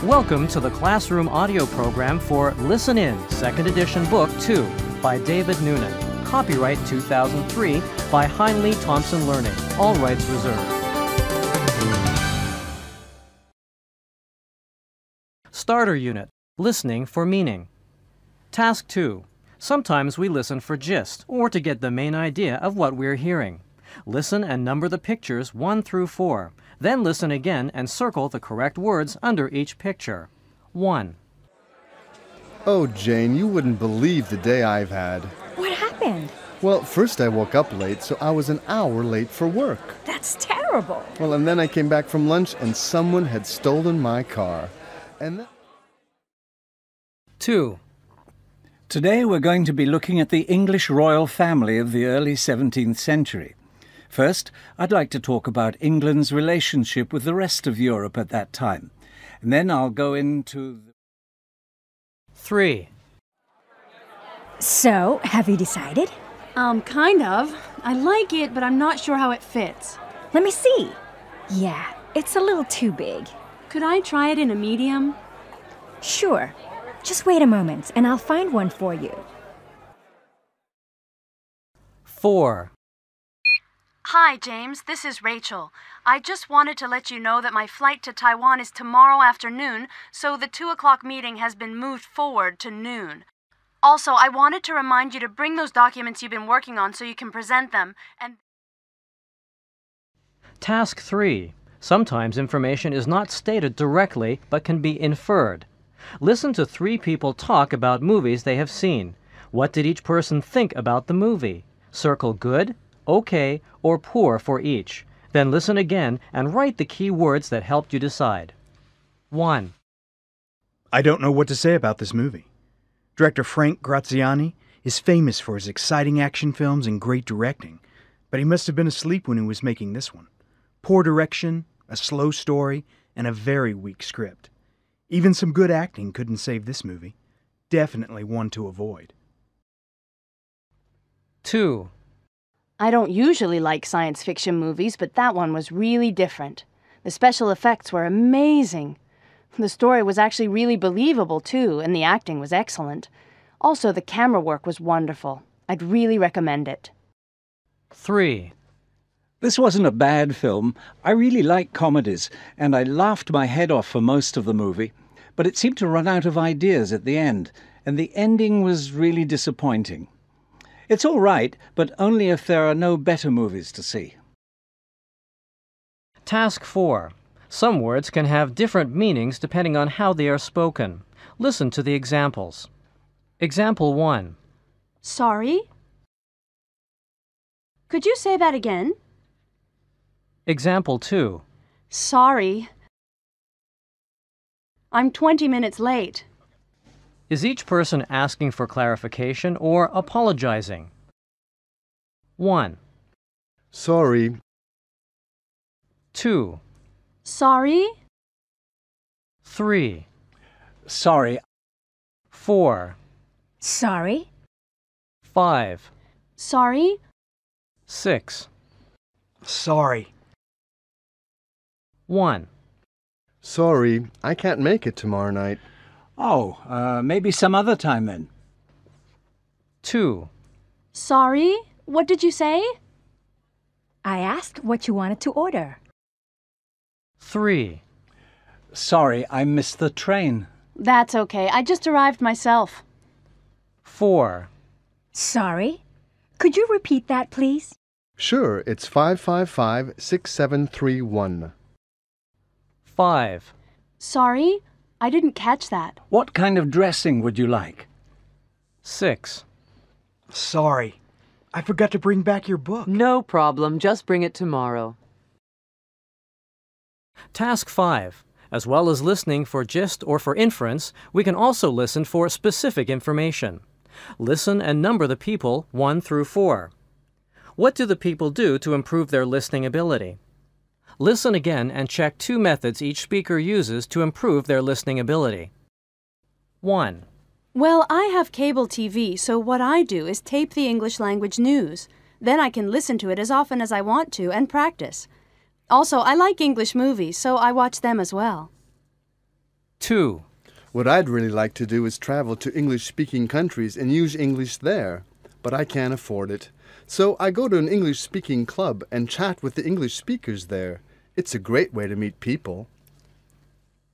Welcome to the classroom audio program for Listen In, 2nd edition, Book 2, by David Noonan. Copyright 2003 by Heinle Thompson Learning. All rights reserved. Starter Unit, Listening for Meaning. Task 2. Sometimes we listen for gist, or to get the main idea of what we're hearing. Listen and number the pictures 1 through 4. Then listen again and circle the correct words under each picture. 1. Oh, Jane, you wouldn't believe the day I've had. What happened? Well, first I woke up late, so I was an hour late for work. That's terrible. Well, and then I came back from lunch and someone had stolen my car. And then... 2. Today we're going to be looking at the English royal family of the early 17th century. First, I'd like to talk about England's relationship with the rest of Europe at that time. And then I'll go into... 3. So, have you decided? Kind of. I like it, but I'm not sure how it fits. Let me see. Yeah, it's a little too big. Could I try it in a medium? Sure. Just wait a moment, and I'll find one for you. 4. Hi, James. This is Rachel. I just wanted to let you know that my flight to Taiwan is tomorrow afternoon, so the 2 o'clock meeting has been moved forward to noon. Also, I wanted to remind you to bring those documents you've been working on so you can present them, and... Task 3. Sometimes information is not stated directly, but can be inferred. Listen to 3 people talk about movies they have seen. What did each person think about the movie? Circle good, okay, or poor for each. Then listen again and write the key words that helped you decide. 1. I don't know what to say about this movie. Director Frank Graziani is famous for his exciting action films and great directing, but he must have been asleep when he was making this one. Poor direction, a slow story, and a very weak script. Even some good acting couldn't save this movie. Definitely one to avoid. 2. I don't usually like science fiction movies, but that one was really different. The special effects were amazing. The story was actually really believable, too, and the acting was excellent. Also, the camera work was wonderful. I'd really recommend it. 3. This wasn't a bad film. I really like comedies, and I laughed my head off for most of the movie, but it seemed to run out of ideas at the end, and the ending was really disappointing. It's all right, but only if there are no better movies to see. Task 4. Some words can have different meanings depending on how they are spoken. Listen to the examples. Example 1. Sorry? Could you say that again? Example 2. Sorry. I'm 20 minutes late. Is each person asking for clarification or apologizing? 1. Sorry. 2. Sorry? 3. Sorry. 4. Sorry? 5. Sorry? 6. Sorry. 1. Sorry, I can't make it tomorrow night. Oh, maybe some other time then. 2. Sorry? What did you say? I asked what you wanted to order. 3. Sorry, I missed the train. That's okay. I just arrived myself. 4. Sorry? Could you repeat that, please? Sure, it's 555-6731. 5. Sorry? I didn't catch that. What kind of dressing would you like? 6. Sorry. I forgot to bring back your book. No problem. Just bring it tomorrow. Task 5. As well as listening for gist or for inference, we can also listen for specific information. Listen and number the people 1 through 4. What do the people do to improve their listening ability? Listen again and check 2 methods each speaker uses to improve their listening ability. 1. Well, I have cable TV, so what I do is tape the English language news. Then I can listen to it as often as I want to and practice. Also, I like English movies, so I watch them as well. 2. What I'd really like to do is travel to English-speaking countries and use English there, but I can't afford it. So I go to an English-speaking club and chat with the English speakers there. It's a great way to meet people.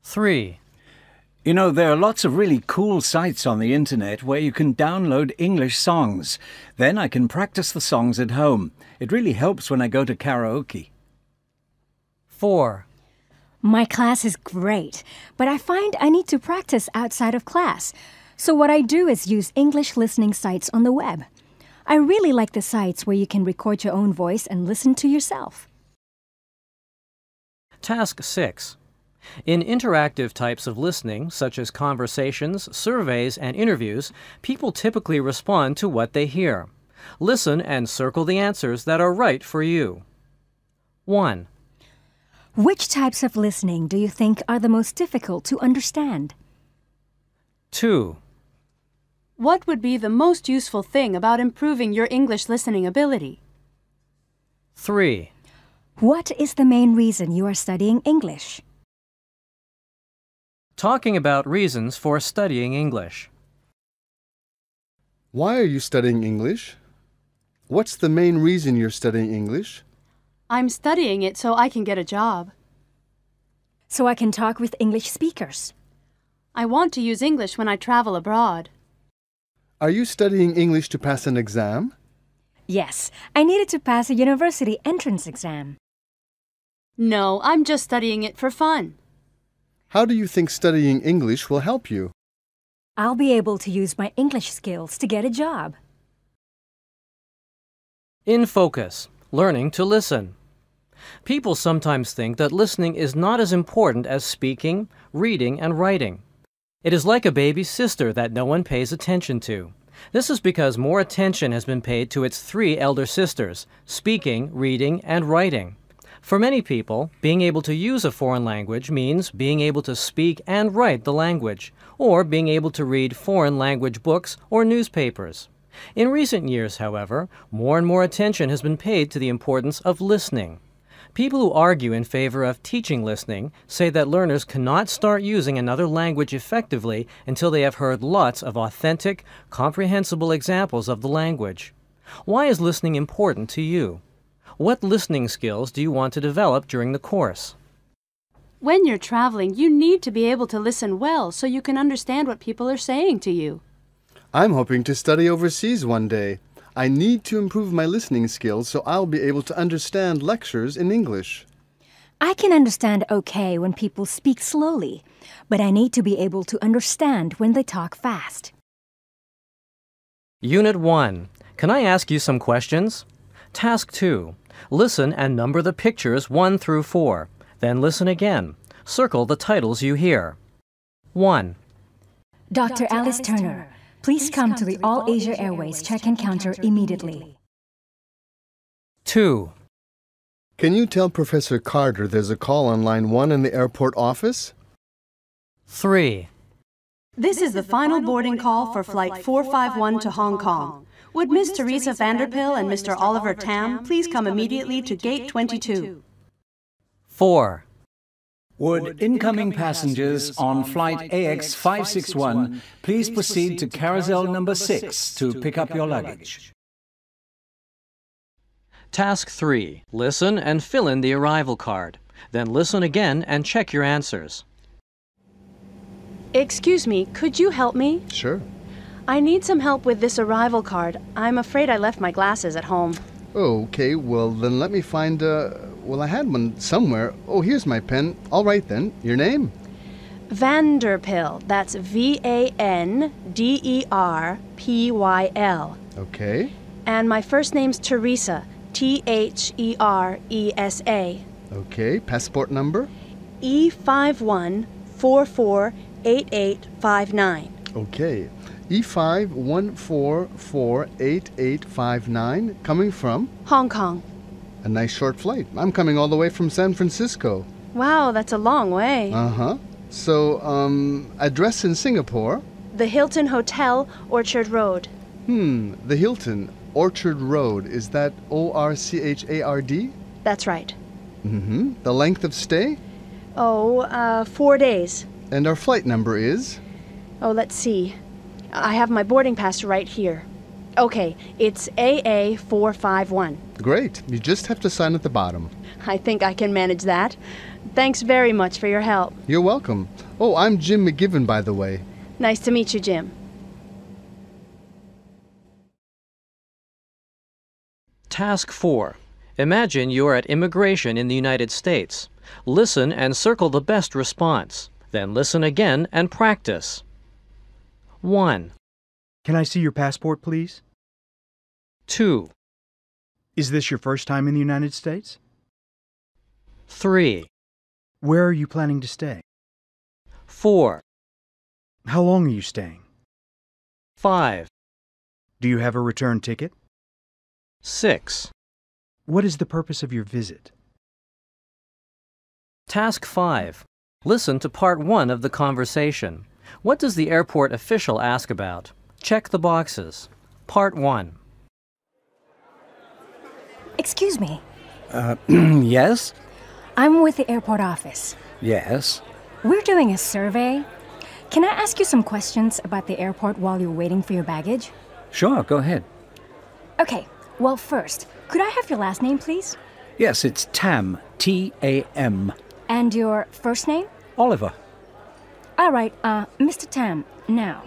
3. You know, there are lots of really cool sites on the internet where you can download English songs. Then I can practice the songs at home. It really helps when I go to karaoke. 4. My class is great, but I find I need to practice outside of class. So what I do is use English listening sites on the web. I really like the sites where you can record your own voice and listen to yourself. Task 6. In interactive types of listening, such as conversations, surveys, and interviews, people typically respond to what they hear. Listen and circle the answers that are right for you. 1. Which types of listening do you think are the most difficult to understand? 2. What would be the most useful thing about improving your English listening ability? 3. What is the main reason you are studying English? Talking about reasons for studying English. Why are you studying English? What's the main reason you're studying English? I'm studying it so I can get a job. So I can talk with English speakers. I want to use English when I travel abroad. Are you studying English to pass an exam? Yes, I needed to pass a university entrance exam. No, I'm just studying it for fun. How do you think studying English will help you? I'll be able to use my English skills to get a job. In focus, learning to listen. People sometimes think that listening is not as important as speaking, reading, and writing. It is like a baby sister that no one pays attention to. This is because more attention has been paid to its 3 elder sisters, speaking, reading, and writing. For many people, being able to use a foreign language means being able to speak and write the language, or being able to read foreign language books or newspapers. In recent years, however, more and more attention has been paid to the importance of listening. People who argue in favor of teaching listening say that learners cannot start using another language effectively until they have heard lots of authentic, comprehensible examples of the language. Why is listening important to you? What listening skills do you want to develop during the course? When you're traveling, you need to be able to listen well so you can understand what people are saying to you. I'm hoping to study overseas one day. I need to improve my listening skills so I'll be able to understand lectures in English. I can understand okay when people speak slowly, but I need to be able to understand when they talk fast. Unit 1. Can I ask you some questions? Task 2. Listen and number the pictures 1 through 4. Then listen again. Circle the titles you hear. 1. Dr. Alice Turner, please come to the All Asia Airways check-in counter immediately. 2. Can you tell Professor Carter there's a call on line 1 in the airport office? 3. This is the final boarding call for Flight 451 to Hong Kong. Would Miss Teresa Vanderpill and Mr. Oliver Tam please come immediately to Gate 22? 4. Would incoming passengers on flight AX561 please proceed to carousel number 6 to pick up your luggage? Task 3. Listen and fill in the arrival card. Then listen again and check your answers. Excuse me, could you help me? Sure. I need some help with this arrival card. I'm afraid I left my glasses at home. Oh, okay, well then let me find, I had one somewhere. Oh, here's my pen. All right then. Your name? Vanderpill. That's Vanderpyl. Okay. And my first name's Teresa. Theresa. Okay, passport number? E51448859. Okay. E5144889, coming from? Hong Kong. A nice short flight. I'm coming all the way from San Francisco. Wow, that's a long way. Uh-huh. So, address in Singapore? The Hilton Hotel, Orchard Road. The Hilton, Orchard Road. Is that Orchard? That's right. The length of stay? 4 days. And our flight number is? Oh, let's see. I have my boarding pass right here. Okay, it's AA451. Great. You just have to sign at the bottom. I think I can manage that. Thanks very much for your help. You're welcome. Oh, I'm Jim McGivern, by the way. Nice to meet you, Jim. Task 4. Imagine you are at immigration in the United States. Listen and circle the best response. Then listen again and practice. 1, Can I see your passport, please? 2, Is this your first time in the United States? 3, Where are you planning to stay? 4, How long are you staying? 5, Do you have a return ticket? 6. What is the purpose of your visit? Task 5. Listen to part 1 of the conversation. What does the airport official ask about? Check the boxes. Part 1. Excuse me. Yes? I'm with the airport office. Yes. We're doing a survey. Can I ask you some questions about the airport while you're waiting for your baggage? Sure, go ahead. Okay, well, first, could I have your last name, please? Yes, it's Tam. T-A-M. And your first name? Oliver. All right, Mr. Tam, now.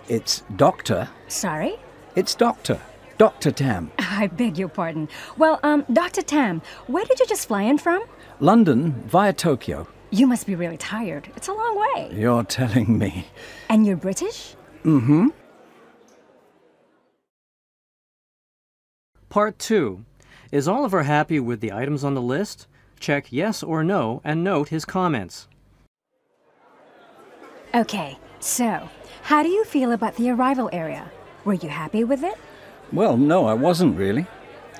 It's Doctor. Sorry? It's Doctor. Dr. Tam. I beg your pardon. Well, Dr. Tam, where did you just fly in from? London via Tokyo. You must be really tired. It's a long way. You're telling me. And you're British? Mm-hmm. Part 2. Is Oliver happy with the items on the list? Check yes or no and note his comments. Okay, so, how do you feel about the arrival area? Were you happy with it? Well, no, I wasn't really.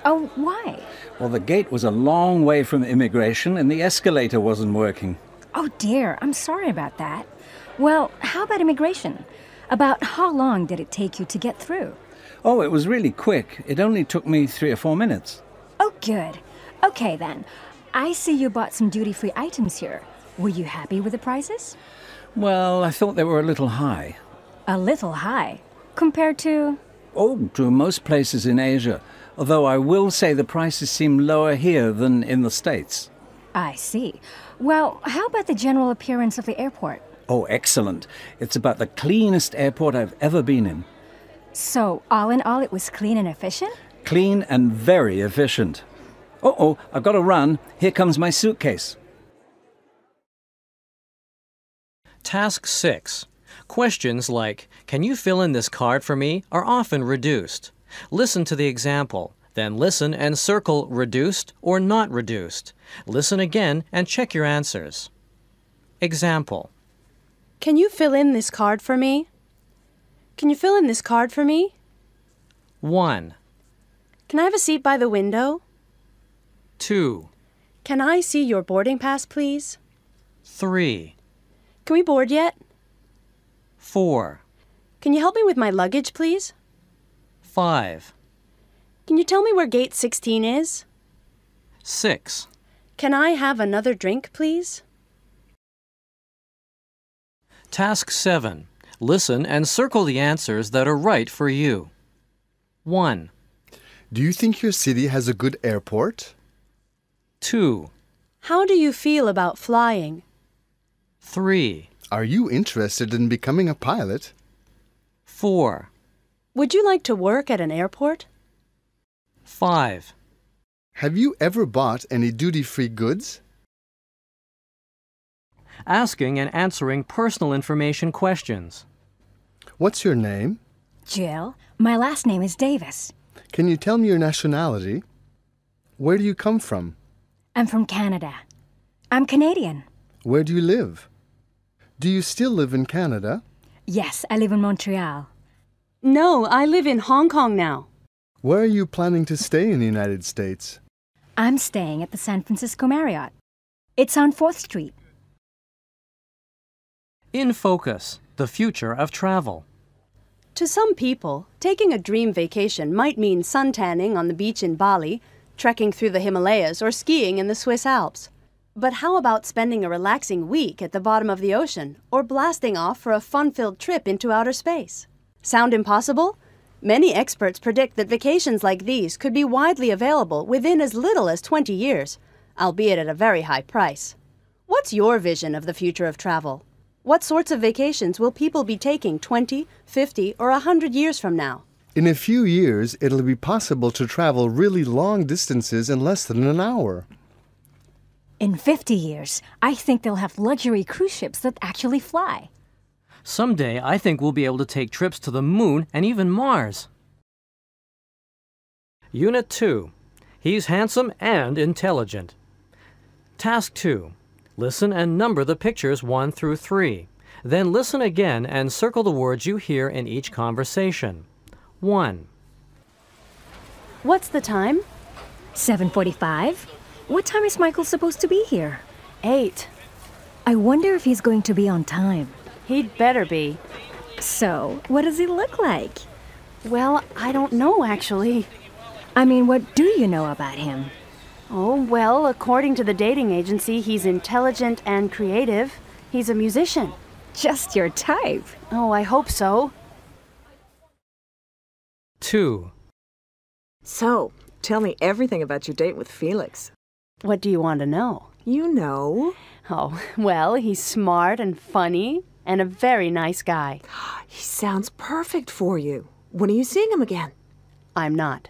Oh, why? Well, the gate was a long way from immigration and the escalator wasn't working. Oh dear, I'm sorry about that. Well, how about immigration? About how long did it take you to get through? Oh, it was really quick. It only took me 3 or 4 minutes. Oh, good. Okay, then. I see you bought some duty-free items here. Were you happy with the prices? Well, I thought they were a little high. A little high. Compared to... Oh, to most places in Asia. Although I will say the prices seem lower here than in the States. I see. Well, how about the general appearance of the airport? Oh, excellent. It's about the cleanest airport I've ever been in. So, all in all, it was clean and efficient? Clean and very efficient. Uh-oh, I've got to run. Here comes my suitcase. Task 6. Questions like, can you fill in this card for me, are often reduced. Listen to the example, then listen and circle reduced or not reduced. Listen again and check your answers. Example. Can you fill in this card for me? Can you fill in this card for me? 1, Can I have a seat by the window? 2, Can I see your boarding pass, please? 3, Can we board yet? 4, Can you help me with my luggage, please? 5, Can you tell me where gate 16 is? 6. Can I have another drink, please? Task 7. Listen and circle the answers that are right for you. 1, Do you think your city has a good airport? 2, How do you feel about flying? 3, Are you interested in becoming a pilot? 4, Would you like to work at an airport? 5. Have you ever bought any duty-free goods? Asking and answering personal information questions. What's your name? Jill, my last name is Davis. Can you tell me your nationality? Where do you come from? I'm from Canada. I'm Canadian. Where do you live? Do you still live in Canada? Yes, I live in Montreal. No, I live in Hong Kong now. Where are you planning to stay in the United States? I'm staying at the San Francisco Marriott. It's on 4th Street. In focus, the future of travel. To some people, taking a dream vacation might mean suntanning on the beach in Bali, trekking through the Himalayas, or skiing in the Swiss Alps. But how about spending a relaxing week at the bottom of the ocean or blasting off for a fun-filled trip into outer space? Sound impossible? Many experts predict that vacations like these could be widely available within as little as 20 years, albeit at a very high price. What's your vision of the future of travel? What sorts of vacations will people be taking 20, 50, or 100 years from now? In a few years, it'll be possible to travel really long distances in less than an hour. In 50 years, I think they'll have luxury cruise ships that actually fly. Someday, I think we'll be able to take trips to the moon and even Mars. Unit 2. He's handsome and intelligent. Task 2. Listen and number the pictures 1 through 3. Then listen again and circle the words you hear in each conversation. 1. What's the time? 7:45. What time is Michael supposed to be here? 8. I wonder if he's going to be on time. He'd better be. So, what does he look like? Well, I don't know, actually. I mean, what do you know about him? Oh, well, according to the dating agency, he's intelligent and creative. He's a musician. Just your type. Oh, I hope so. 2. So, tell me everything about your date with Felix. What do you want to know? You know. Oh, well, he's smart and funny and a very nice guy. He sounds perfect for you. When are you seeing him again? I'm not.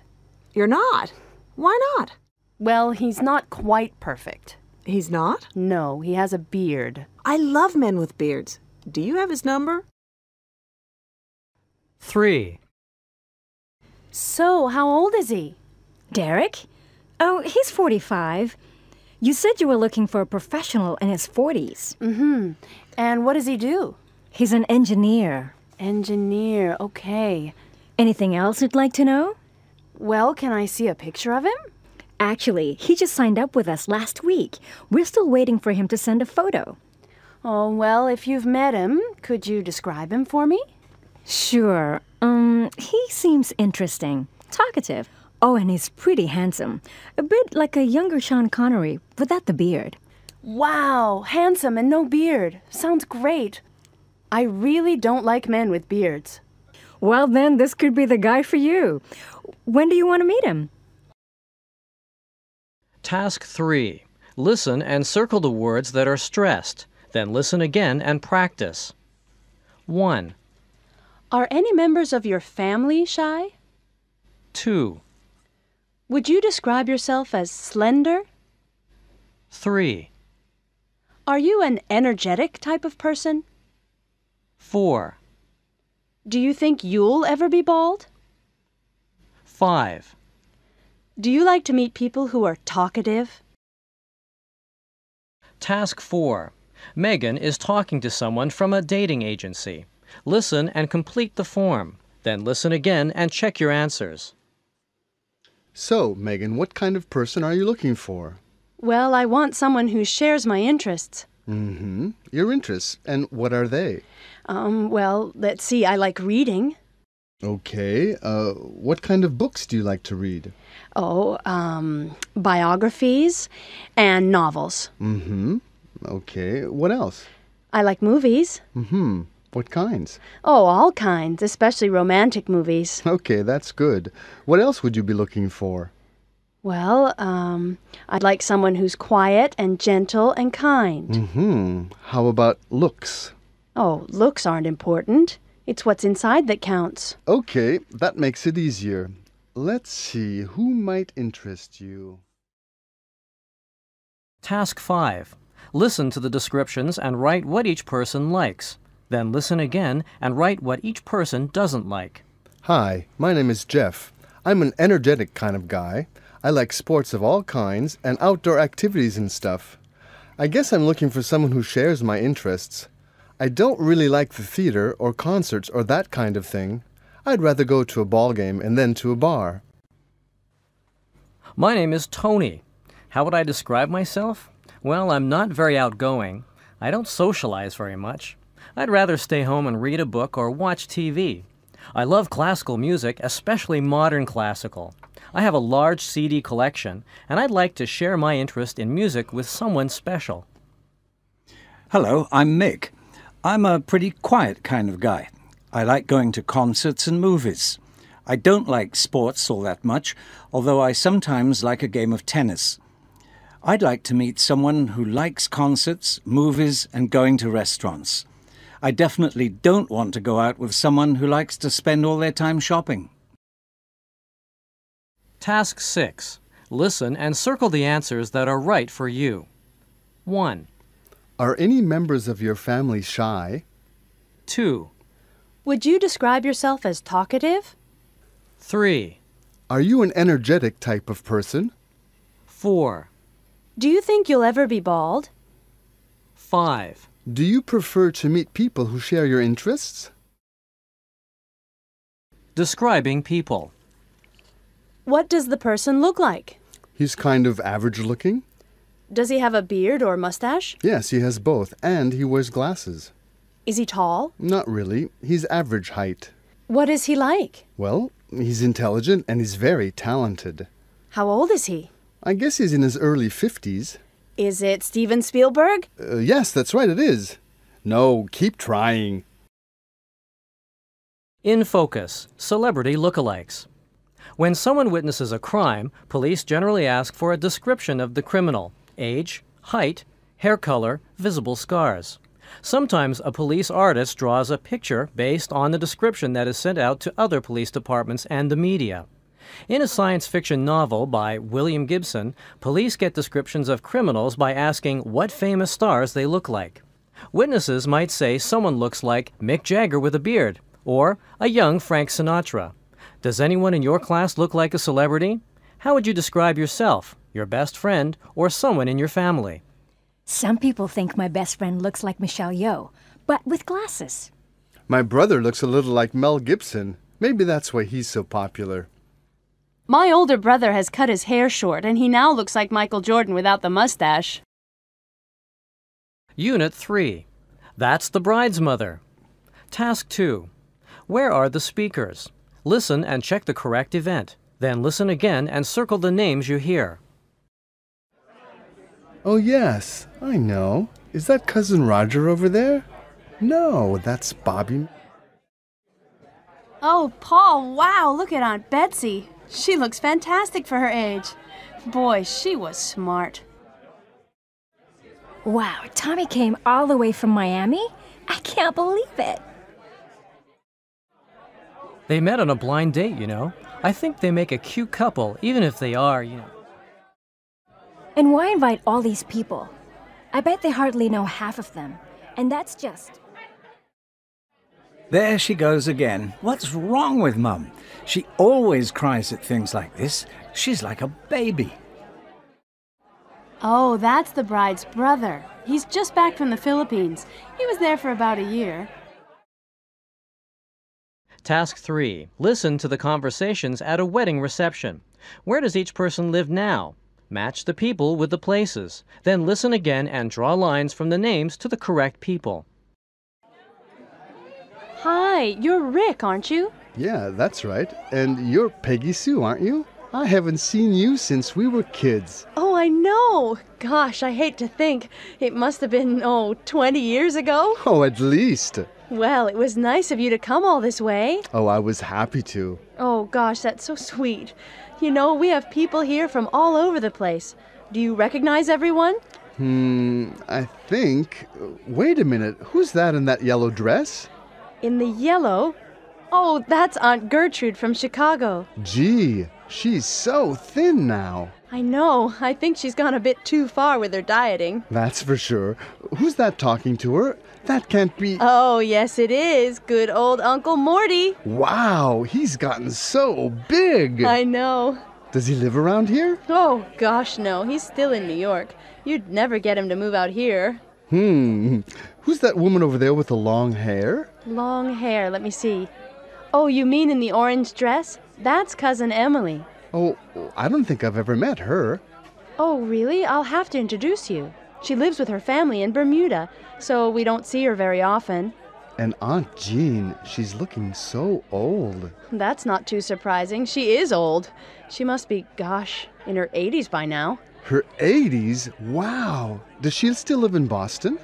You're not? Why not? Well, he's not quite perfect. He's not? No, he has a beard. I love men with beards. Do you have his number? 3. So, how old is he? Derek? Oh, he's 45. You said you were looking for a professional in his 40s. Mm-hmm. And what does he do? He's an engineer. Engineer, okay. Anything else you'd like to know? Well, can I see a picture of him? Actually, he just signed up with us last week. We're still waiting for him to send a photo. Oh, well, if you've met him, could you describe him for me? Sure. He seems interesting, talkative. Oh, and he's pretty handsome. A bit like a younger Sean Connery, without the beard. Wow, handsome and no beard. Sounds great. I really don't like men with beards. Well, then, this could be the guy for you. When do you want to meet him? Task 3. Listen and circle the words that are stressed. Then listen again and practice. 1. Are any members of your family shy? 2. Would you describe yourself as slender? 3. Are you an energetic type of person? 4. Do you think you'll ever be bald? 5. Do you like to meet people who are talkative? Task 4. Megan is talking to someone from a dating agency. Listen and complete the form. Then listen again and check your answers. So, Megan, what kind of person are you looking for? Well, I want someone who shares my interests. Mm-hmm. Your interests. And what are they? Well, let's see. I like reading. Okay. What kind of books do you like to read? Oh, biographies and novels. Mm-hmm. Okay. What else? I like movies. Mm-hmm. What kinds? Oh, all kinds, especially romantic movies. Okay, that's good. What else would you be looking for? Well, I'd like someone who's quiet and gentle and kind. Mm-hmm. How about looks? Oh, looks aren't important. It's what's inside that counts. Okay, that makes it easier. Let's see, who might interest you? Task 5. Listen to the descriptions and write what each person likes. Then listen again and write what each person doesn't like. Hi, my name is Jeff. I'm an energetic kind of guy. I like sports of all kinds and outdoor activities and stuff. I guess I'm looking for someone who shares my interests. I don't really like the theater or concerts or that kind of thing. I'd rather go to a ball game and then to a bar. My name is Tony. How would I describe myself? Well, I'm not very outgoing. I don't socialize very much. I'd rather stay home and read a book or watch TV. I love classical music, especially modern classical. I have a large CD collection, and I'd like to share my interest in music with someone special. Hello, I'm Mick. I'm a pretty quiet kind of guy. I like going to concerts and movies. I don't like sports all that much, although I sometimes like a game of tennis. I'd like to meet someone who likes concerts, movies, and going to restaurants. I definitely don't want to go out with someone who likes to spend all their time shopping. Task 6. Listen and circle the answers that are right for you. 1, Are any members of your family shy? 2, Would you describe yourself as talkative? 3, Are you an energetic type of person? 4, Do you think you'll ever be bald? 5. Do you prefer to meet people who share your interests? Describing people. What does the person look like? He's kind of average looking. Does he have a beard or mustache? Yes, he has both, and he wears glasses. Is he tall? Not really. He's average height. What is he like? Well, he's intelligent and he's very talented. How old is he? I guess he's in his early 50s. Is it Steven Spielberg? Yes, that's right, it is. No, keep trying. In focus, celebrity lookalikes. When someone witnesses a crime, police generally ask for a description of the criminal: age, height, hair color, visible scars. Sometimes a police artist draws a picture based on the description that is sent out to other police departments and the media. In a science fiction novel by William Gibson, police get descriptions of criminals by asking what famous stars they look like. Witnesses might say someone looks like Mick Jagger with a beard, or a young Frank Sinatra. Does anyone in your class look like a celebrity? How would you describe yourself, your best friend, or someone in your family? Some people think my best friend looks like Michelle Yeoh, but with glasses. My brother looks a little like Mel Gibson. Maybe that's why he's so popular. My older brother has cut his hair short, and he now looks like Michael Jordan without the mustache. Unit 3. That's the bride's mother. Task 2. Where are the speakers? Listen and check the correct event. Then listen again and circle the names you hear. Oh, yes, I know. Is that Cousin Roger over there? No, that's Bobby. Oh, Paul, wow, look at Aunt Betsy. She looks fantastic for her age. Boy, she was smart. Wow, Tommy came all the way from Miami? I can't believe it. They met on a blind date, you know. I think they make a cute couple, even if they are, And why invite all these people? I bet they hardly know half of them. And that's just... There she goes again. What's wrong with Mum? She always cries at things like this. She's like a baby. Oh, that's the bride's brother. He's just back from the Philippines. He was there for about a year. Task 3. Listen to the conversations at a wedding reception. Where does each person live now? Match the people with the places. Then listen again and draw lines from the names to the correct people. Hi, you're Rick, aren't you? Yeah, that's right. And you're Peggy Sue, aren't you? I haven't seen you since we were kids. Oh, I know. Gosh, I hate to think. It must have been, 20 years ago. Oh, at least. Well, it was nice of you to come all this way. Oh, I was happy to. Oh, gosh, that's so sweet. You know, we have people here from all over the place. Do you recognize everyone? I think... Wait a minute. Who's that in that yellow dress? In the yellow? Oh, that's Aunt Gertrude from Chicago. Gee, she's so thin now. I know. I think she's gone a bit too far with her dieting. That's for sure. Who's that talking to her? That can't be... Oh, yes it is. Good old Uncle Morty. Wow, he's gotten so big. I know. Does he live around here? Oh, gosh, no. He's still in New York. You'd never get him to move out here. Who's that woman over there with the long hair? Long hair. Let me see. Oh, you mean in the orange dress? That's Cousin Emily. Oh, I don't think I've ever met her. Oh, really? I'll have to introduce you. She lives with her family in Bermuda, so we don't see her very often. And Aunt Jean, she's looking so old. That's not too surprising. She is old. She must be, gosh, in her 80s by now. Her 80s? Wow! Does she still live in Boston?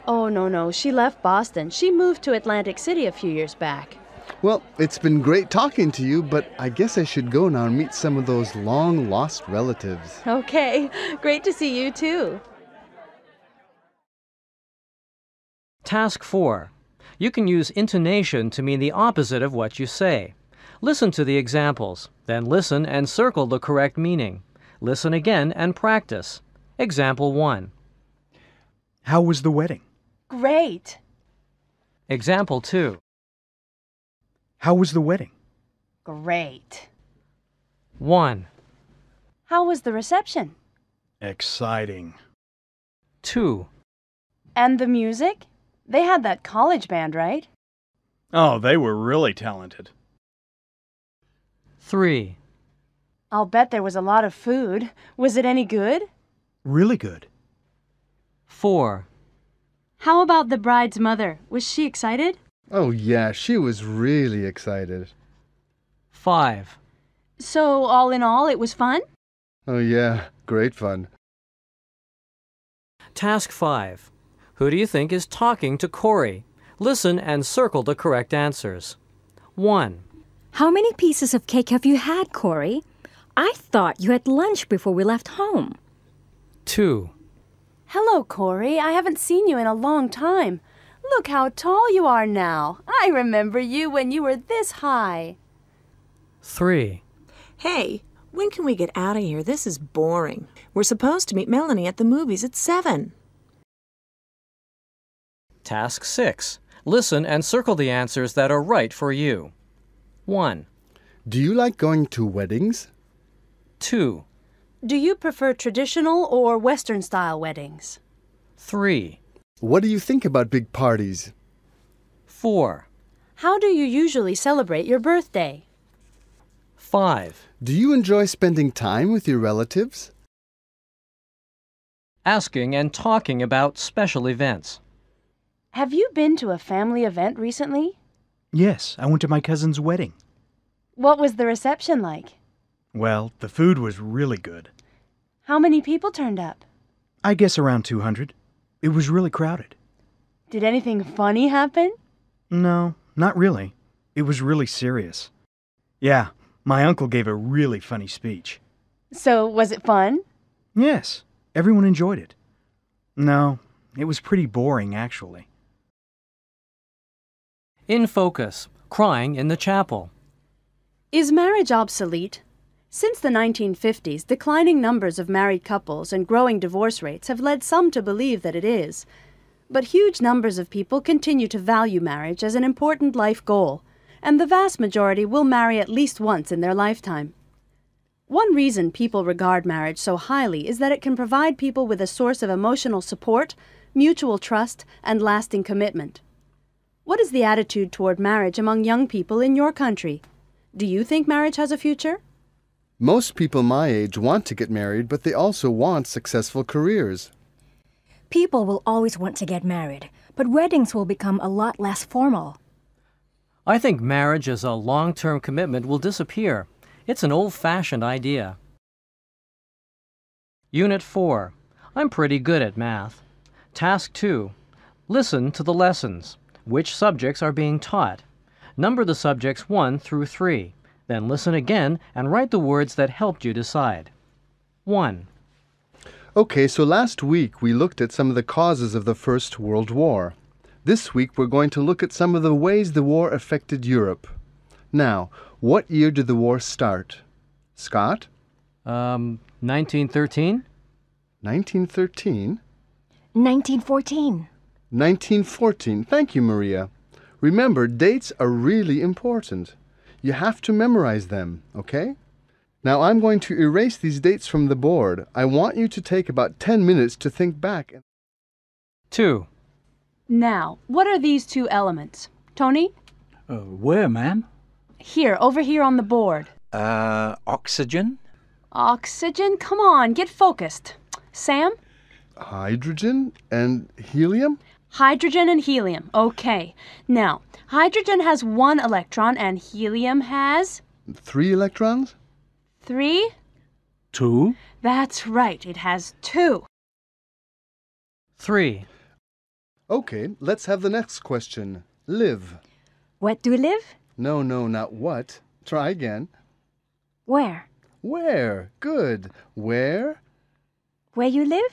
Oh, no. She left Boston. She moved to Atlantic City a few years back. Well, it's been great talking to you, but I guess I should go now and meet some of those long-lost relatives. Okay. Great to see you, too. Task 4. You can use intonation to mean the opposite of what you say. Listen to the examples, then listen and circle the correct meaning. Listen again and practice. Example 1. How was the wedding? Great. Example 2. How was the wedding? Great. 1. How was the reception? Exciting. 2. And the music? They had that college band, right? Oh, they were really talented. 3. I'll bet there was a lot of food. Was it any good? Really good. 4. How about the bride's mother? Was she excited? Oh yeah, she was really excited. 5. So, all in all, it was fun? Oh yeah, great fun. Task 5. Who do you think is talking to Corey? Listen and circle the correct answers. 1. How many pieces of cake have you had, Corey? I thought you had lunch before we left home. 2. Hello, Corey. I haven't seen you in a long time. Look how tall you are now. I remember you when you were this high. 3. Hey, when can we get out of here? This is boring. We're supposed to meet Melanie at the movies at 7. Task 6. Listen and circle the answers that are right for you. 1. Do you like going to weddings? 2. Do you prefer traditional or Western-style weddings? 3. What do you think about big parties? 4. How do you usually celebrate your birthday? 5. Do you enjoy spending time with your relatives? Asking and talking about special events. Have you been to a family event recently? Yes, I went to my cousin's wedding. What was the reception like? Well, the food was really good. How many people turned up? I guess around 200. It was really crowded. Did anything funny happen? No, not really. It was really serious. Yeah, my uncle gave a really funny speech. So, was it fun? Yes, everyone enjoyed it. No, it was pretty boring, actually. In focus. Crying in the chapel. Is marriage obsolete? Since the 1950s, declining numbers of married couples and growing divorce rates have led some to believe that it is. But huge numbers of people continue to value marriage as an important life goal, and the vast majority will marry at least once in their lifetime. One reason people regard marriage so highly is that it can provide people with a source of emotional support, mutual trust, and lasting commitment. What is the attitude toward marriage among young people in your country? Do you think marriage has a future? Most people my age want to get married, but they also want successful careers. People will always want to get married, but weddings will become a lot less formal. I think marriage as a long-term commitment will disappear. It's an old-fashioned idea. Unit 4. I'm pretty good at math. Task 2. Listen to the lessons. Which subjects are being taught? Number the subjects 1 through 3. Then listen again and write the words that helped you decide. 1. Okay, so last week we looked at some of the causes of the First World War. This week we're going to look at some of the ways the war affected Europe. Now, what year did the war start? Scott? 1913? 1913? 1914. 1914. Thank you, Maria. Remember, dates are really important. You have to memorize them, okay? Now I'm going to erase these dates from the board. I want you to take about 10 minutes to think back. 2. Now, what are these two elements? Tony? Where, ma'am? Here, over here on the board. Oxygen? Oxygen? Come on, get focused. Sam? Hydrogen and helium? Hydrogen and helium. Okay. Now, hydrogen has 1 electron and helium has 3 electrons? 3? 2. That's right. It has 2. 3. Okay, let's have the next question. Live. What do live? No, not what. Try again. Where? Where? Good. Where? Where you live?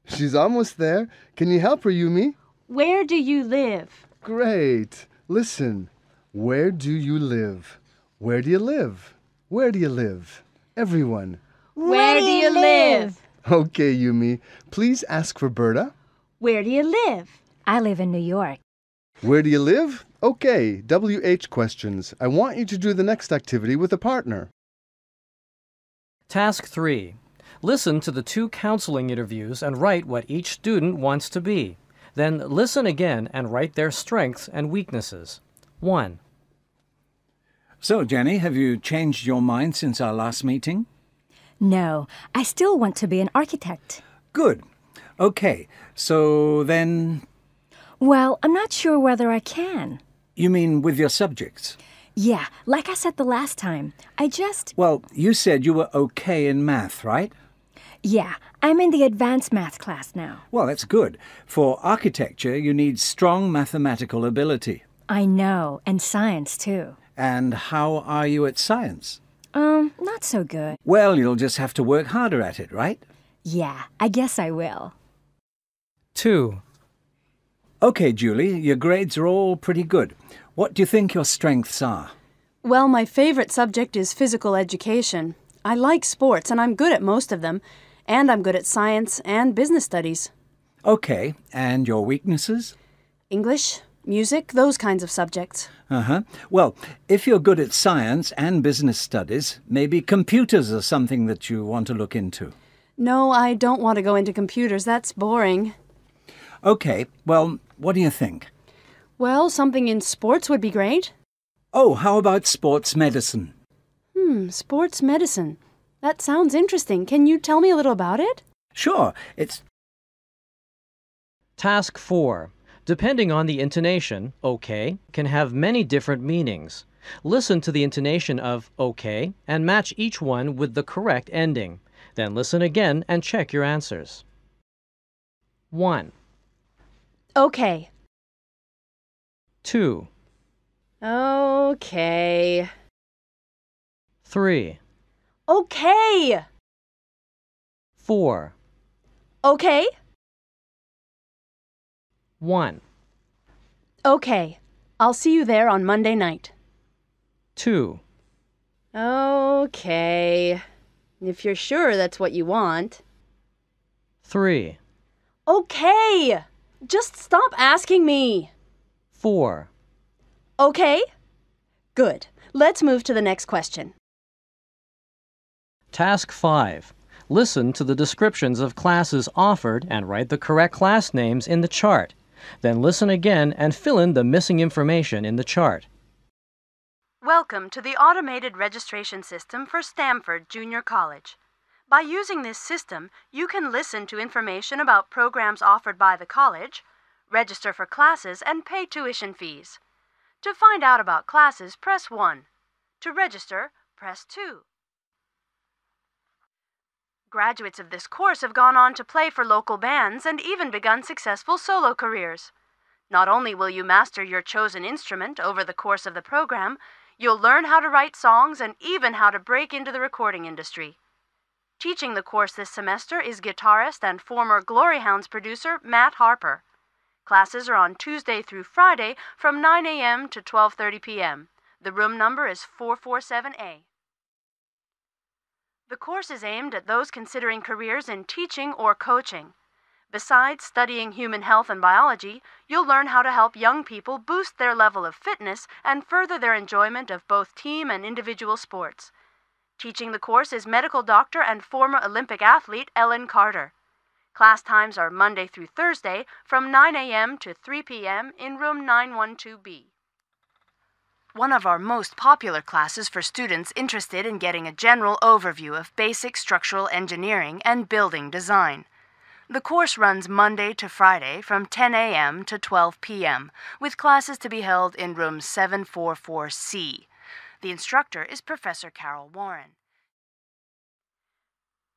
She's almost there. Can you help her, Yumi? Where do you live? Great. Listen. Where do you live? Where do you live? Where do you live? Everyone. Where do you live? Okay, Yumi. Please ask for Berta. Where do you live? I live in New York. Where do you live? Okay, WH questions. I want you to do the next activity with a partner. Task 3. Listen to the 2 counseling interviews and write what each student wants to be. Then listen again and write their strengths and weaknesses. 1. So, Jenny, have you changed your mind since our last meeting? No, I still want to be an architect. Good. Okay, so then... Well, I'm not sure whether I can. You mean with your subjects? Yeah, like I said the last time, Well, you said you were okay in math, right? Yeah, I'm in the advanced math class now. Well, that's good. For architecture, you need strong mathematical ability. I know, and science too. And how are you at science? Not so good. Well, you'll just have to work harder at it, right? Yeah, I guess I will. 2. Okay, Julie, your grades are all pretty good. What do you think your strengths are? Well, my favorite subject is physical education. I like sports, and I'm good at most of them. And I'm good at science and business studies. Okay, and your weaknesses? English, music, those kinds of subjects. Well, if you're good at science and business studies, maybe computers are something that you want to look into. No, I don't want to go into computers. That's boring. Okay, well, what do you think? Well, something in sports would be great. Oh, how about sports medicine? Sports medicine. That sounds interesting. Can you tell me a little about it? Sure, it's... Task 4. Depending on the intonation, okay can have many different meanings. Listen to the intonation of okay and match each one with the correct ending. Then listen again and check your answers. 1. Okay. 2. Okay. 3. Okay. 4. Okay. 1. Okay. I'll see you there on Monday night. 2. Okay. If you're sure that's what you want. 3. Okay. Just stop asking me. 4. Okay? Good. Let's move to the next question. Task 5. Listen to the descriptions of classes offered and write the correct class names in the chart. Then listen again and fill in the missing information in the chart. Welcome to the automated registration system for Stamford Junior College. By using this system, you can listen to information about programs offered by the college, register for classes, and pay tuition fees. To find out about classes, press 1. To register, press 2. Graduates of this course have gone on to play for local bands and even begun successful solo careers. Not only will you master your chosen instrument over the course of the program, you'll learn how to write songs and even how to break into the recording industry. Teaching the course this semester is guitarist and former Glory Hounds producer Matt Harper. Classes are on Tuesday through Friday from 9 a.m. to 12:30 p.m. The room number is 447A. The course is aimed at those considering careers in teaching or coaching. Besides studying human health and biology, you'll learn how to help young people boost their level of fitness and further their enjoyment of both team and individual sports. Teaching the course is medical doctor and former Olympic athlete Ellen Carter. Class times are Monday through Thursday from 9 a.m. to 3 p.m. in room 912B. One of our most popular classes for students interested in getting a general overview of basic structural engineering and building design. The course runs Monday to Friday from 10 a.m. to 12 p.m., with classes to be held in room 744C. The instructor is Professor Carol Warren.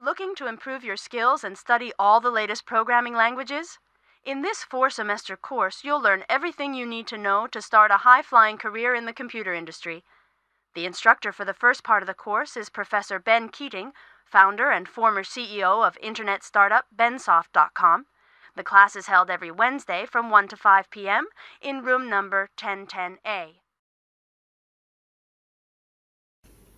Looking to improve your skills and study all the latest programming languages? In this 4-semester course, you'll learn everything you need to know to start a high-flying career in the computer industry. The instructor for the first part of the course is Professor Ben Keating, founder and former CEO of internet startup bensoft.com. The class is held every Wednesday from 1 to 5 p.m. in room number 1010A.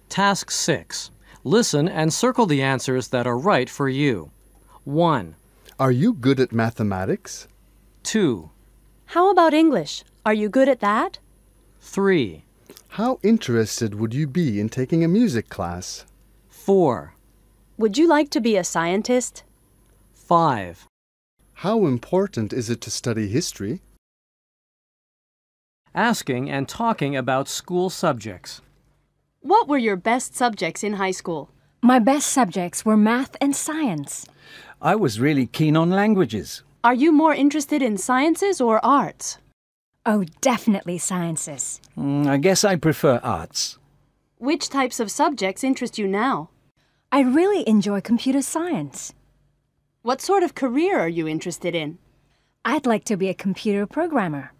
Task 6. Listen and circle the answers that are right for you. 1. Are you good at mathematics? 2. How about English? Are you good at that? 3. How interested would you be in taking a music class? 4. Would you like to be a scientist? 5. How important is it to study history? Asking and talking about school subjects. What were your best subjects in high school? My best subjects were math and science. I was really keen on languages. Are you more interested in sciences or arts? Oh, definitely sciences. I guess I prefer arts. Which types of subjects interest you now? I really enjoy computer science. What sort of career are you interested in? I'd like to be a computer programmer.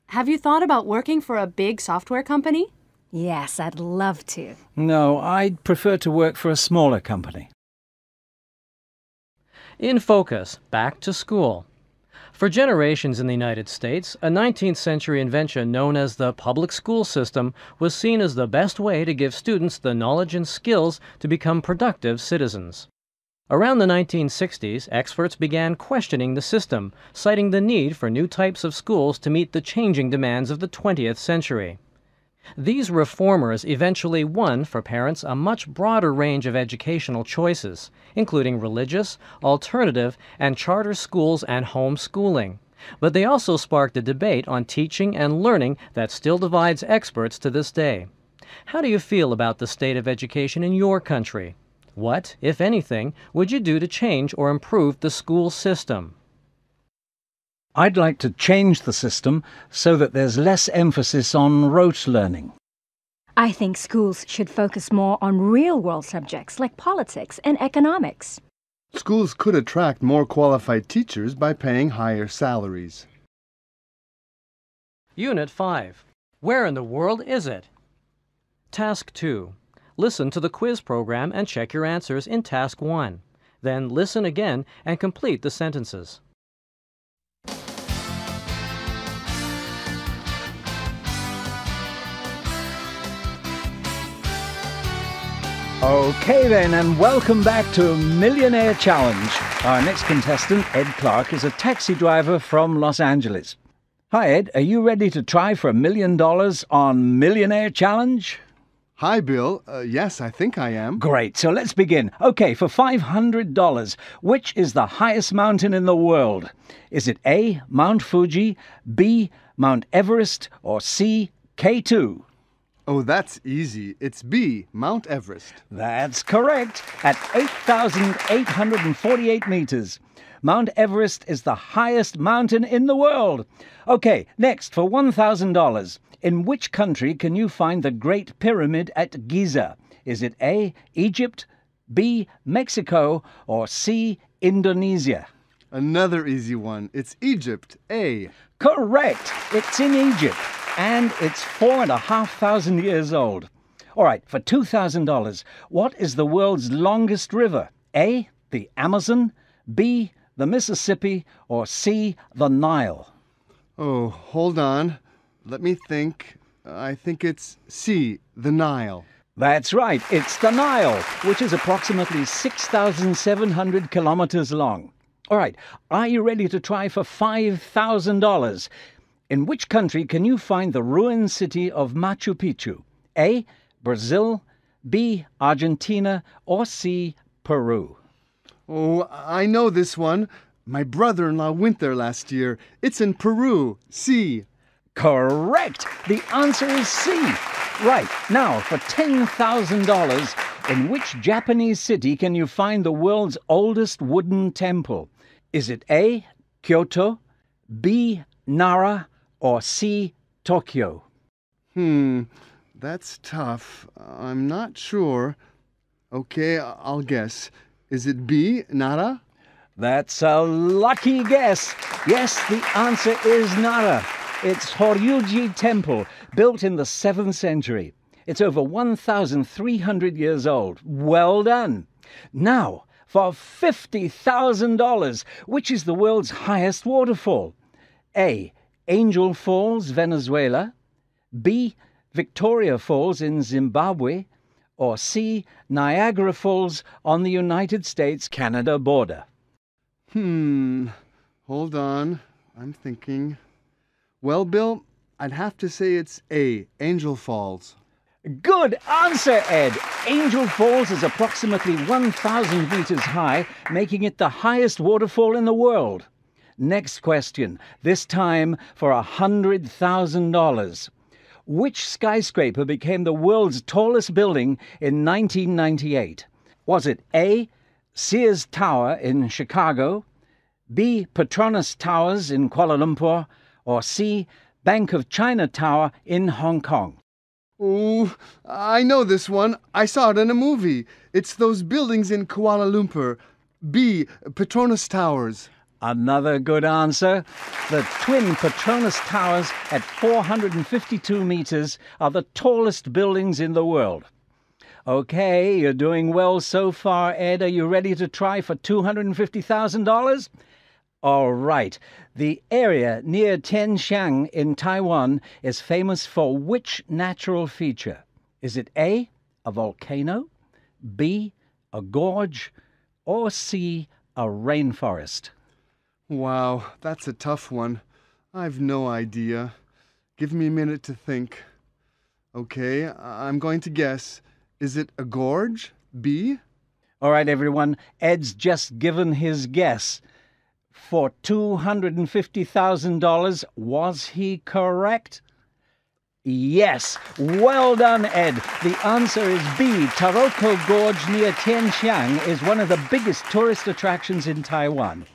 Have you thought about working for a big software company? Yes, I'd love to. No, I'd prefer to work for a smaller company. In focus, back to school. For generations in the United States, a 19th century invention known as the public school system was seen as the best way to give students the knowledge and skills to become productive citizens. Around the 1960s, experts began questioning the system, citing the need for new types of schools to meet the changing demands of the 20th century. These reformers eventually won for parents a much broader range of educational choices, including religious, alternative, and charter schools and homeschooling. But they also sparked a debate on teaching and learning that still divides experts to this day. How do you feel about the state of education in your country? What, if anything, would you do to change or improve the school system? I'd like to change the system so that there's less emphasis on rote learning. I think schools should focus more on real-world subjects like politics and economics. Schools could attract more qualified teachers by paying higher salaries. Unit 5. Where in the world is it? Task 2. Listen to the quiz program and check your answers in Task 1. Then listen again and complete the sentences. Okay then, and welcome back to Millionaire Challenge. Our next contestant, Ed Clark, is a taxi driver from Los Angeles. Hi Ed, are you ready to try for $1 million on Millionaire Challenge? Hi, Bill. Yes, I think I am. Great, so let's begin. Okay, for $500, which is the highest mountain in the world? Is it A, Mount Fuji, B, Mount Everest, or C, K2? Oh, that's easy. It's B, Mount Everest. That's correct, at 8,848 meters. Mount Everest is the highest mountain in the world. Okay, next, for $1,000. In which country can you find the Great Pyramid at Giza? Is it A, Egypt, B, Mexico, or C, Indonesia? Another easy one. It's Egypt, A. Correct. It's in Egypt, and it's 4,500 years old. All right, for $2,000, what is the world's longest river? A, the Amazon, B, the Mississippi, or C, the Nile? Oh, hold on. Let me think. I think it's C, the Nile. That's right. It's the Nile, which is approximately 6,700 kilometers long. All right, are you ready to try for $5,000? In which country can you find the ruined city of Machu Picchu? A, Brazil, B, Argentina, or C, Peru? Oh, I know this one. My brother-in-law went there last year. It's in Peru, C. Correct! The answer is C. Right, now for $10,000, in which Japanese city can you find the world's oldest wooden temple? Is it A, Kyoto, B, Nara, or C, Tokyo? That's tough. I'm not sure. Okay, I'll guess. Is it B, Nara? That's a lucky guess. Yes, the answer is Nara. It's Horyuji Temple, built in the 7th century. It's over 1,300 years old. Well done. Now, for $50,000, which is the world's highest waterfall? A, Angel Falls, Venezuela. B, Victoria Falls in Zimbabwe. Or C, Niagara Falls on the United States-Canada border. Hold on. I'm thinking. Well, Bill, I'd have to say it's A, Angel Falls. Good answer, Ed. Angel Falls is approximately 1,000 meters high, making it the highest waterfall in the world. Next question, this time for $100,000. Which skyscraper became the world's tallest building in 1998? Was it A, Sears Tower in Chicago, B, Petronas Towers in Kuala Lumpur, or C, Bank of China Tower in Hong Kong? Ooh, I know this one. I saw it in a movie. It's those buildings in Kuala Lumpur. B, Petronas Towers. Another good answer. The twin Petronas Towers at 452 meters are the tallest buildings in the world. Okay, you're doing well so far, Ed. Are you ready to try for $250,000? All right. The area near Tianxiang in Taiwan is famous for which natural feature? Is it A, a volcano, B, a gorge, or C, a rainforest? Wow, that's a tough one. I've no idea. Give me a minute to think. Okay, I'm going to guess. Is it a gorge? B? All right, everyone. Ed's just given his guess. For $250,000, was he correct? Yes. Well done, Ed. The answer is B. Taroko Gorge near Tianxiang is one of the biggest tourist attractions in Taiwan.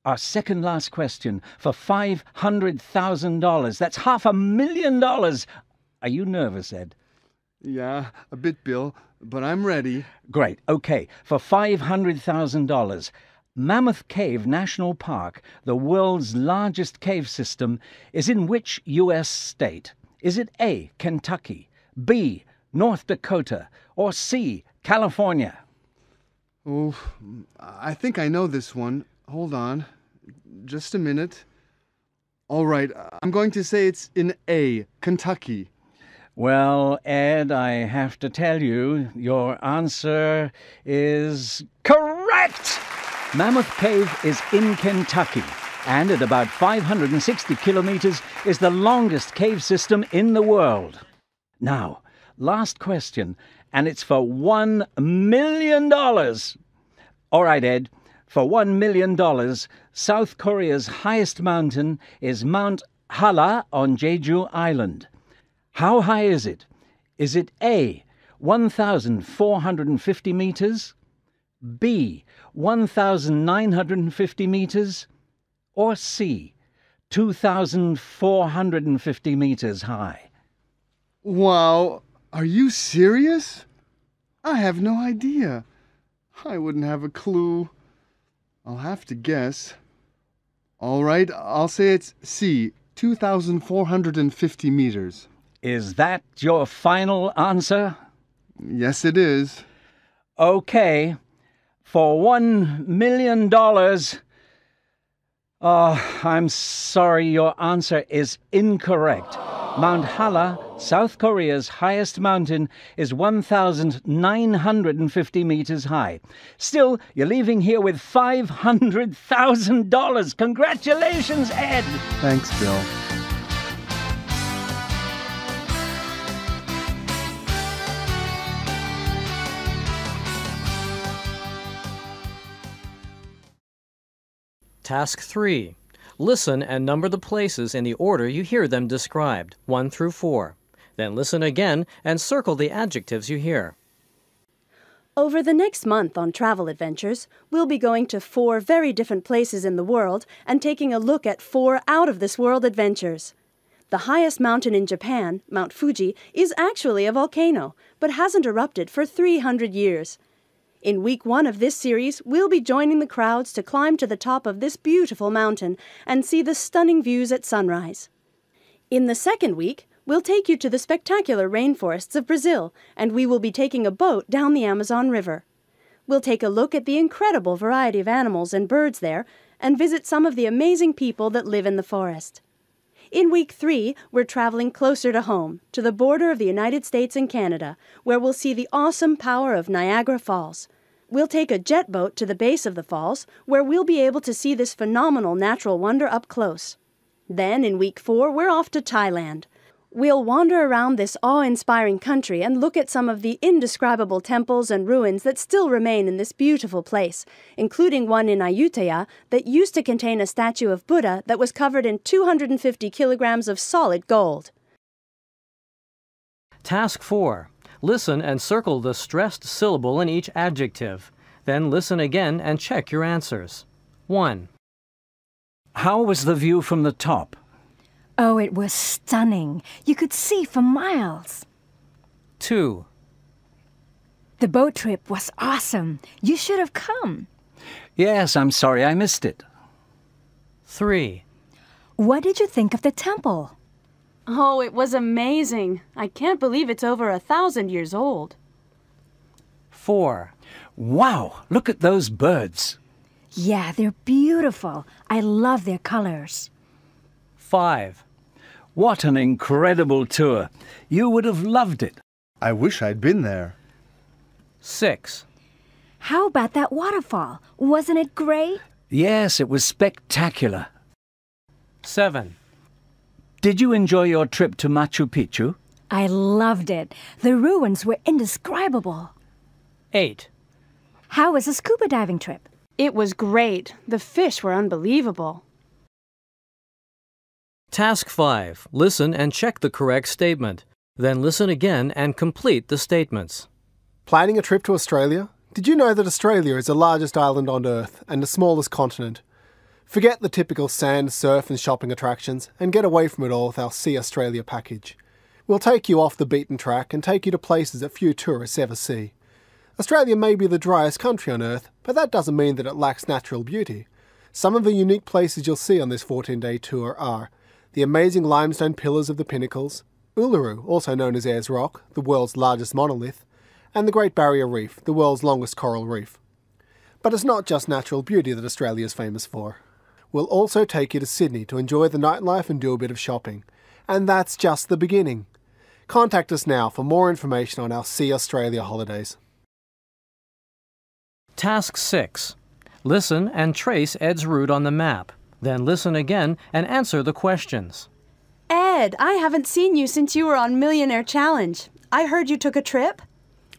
Our second last question for $500,000. That's $500,000. Are you nervous, Ed? Yeah, a bit, Bill, but I'm ready. Great. Okay, for $500,000. Mammoth Cave National Park, the world's largest cave system, is in which U.S. state? Is it A, Kentucky, B, North Dakota, or C, California? Oh, I think I know this one. Hold on. Just a minute. All right, I'm going to say it's in A, Kentucky. Well, Ed, I have to tell you, your answer is correct! Mammoth Cave is in Kentucky, and at about 560 kilometers is the longest cave system in the world. Now, last question, and it's for $1 million. All right, Ed, for $1 million, South Korea's highest mountain is Mount Halla on Jeju Island. How high is it? Is it A, 1,450 meters, B, 1,950 meters, or C, 2,450 meters high? Wow, are you serious? I have no idea. I wouldn't have a clue. I'll have to guess. All right, I'll say it's C, 2,450 meters. Is that your final answer? Yes, it is. Okay. For $1 million, I'm sorry, your answer is incorrect. Mount Halla, South Korea's highest mountain, is 1,950 meters high. Still, you're leaving here with $500,000. Congratulations, Ed! Thanks, Bill. Task 3. Listen and number the places in the order you hear them described, 1 through 4. Then listen again and circle the adjectives you hear. Over the next month on Travel Adventures, we'll be going to 4 very different places in the world and taking a look at 4 out-of-this-world adventures. The highest mountain in Japan, Mount Fuji, is actually a volcano, but hasn't erupted for 300 years. In week 1 of this series, we'll be joining the crowds to climb to the top of this beautiful mountain and see the stunning views at sunrise. In the second week, we'll take you to the spectacular rainforests of Brazil, and we will be taking a boat down the Amazon River. We'll take a look at the incredible variety of animals and birds there, and visit some of the amazing people that live in the forest. In week 3, we're traveling closer to home, to the border of the United States and Canada, where we'll see the awesome power of Niagara Falls. We'll take a jet boat to the base of the falls, where we'll be able to see this phenomenal natural wonder up close. Then, in week 4, we're off to Thailand. We'll wander around this awe-inspiring country and look at some of the indescribable temples and ruins that still remain in this beautiful place, including one in Ayutthaya that used to contain a statue of Buddha that was covered in 250 kilograms of solid gold. Task 4. Listen and circle the stressed syllable in each adjective. Then listen again and check your answers. 1. How was the view from the top? Oh, it was stunning. You could see for miles. 2. The boat trip was awesome. You should have come. Yes, I'm sorry I missed it. 3. What did you think of the temple? Oh, it was amazing. I can't believe it's over 1,000 years old. 4. Wow, look at those birds. Yeah, they're beautiful. I love their colors. 5. What an incredible tour. You would have loved it. I wish I'd been there. 6. How about that waterfall? Wasn't it great? Yes, it was spectacular. 7. Did you enjoy your trip to Machu Picchu? I loved it. The ruins were indescribable. 8. How was the scuba diving trip? It was great. The fish were unbelievable. Task 5. Listen and check the correct statement. Then listen again and complete the statements. Planning a trip to Australia? Did you know that Australia is the largest island on Earth and the smallest continent? Forget the typical sand, surf and shopping attractions and get away from it all with our See Australia package. We'll take you off the beaten track and take you to places that few tourists ever see. Australia may be the driest country on Earth, but that doesn't mean that it lacks natural beauty. Some of the unique places you'll see on this 14-day tour are the amazing limestone pillars of the Pinnacles, Uluru, also known as Ayers Rock, the world's largest monolith, and the Great Barrier Reef, the world's longest coral reef. But it's not just natural beauty that Australia is famous for. We'll also take you to Sydney to enjoy the nightlife and do a bit of shopping. And that's just the beginning. Contact us now for more information on our See Australia holidays. Task 6. Listen and trace Ed's route on the map. Then listen again and answer the questions. Ed, I haven't seen you since you were on Millionaire Challenge. I heard you took a trip.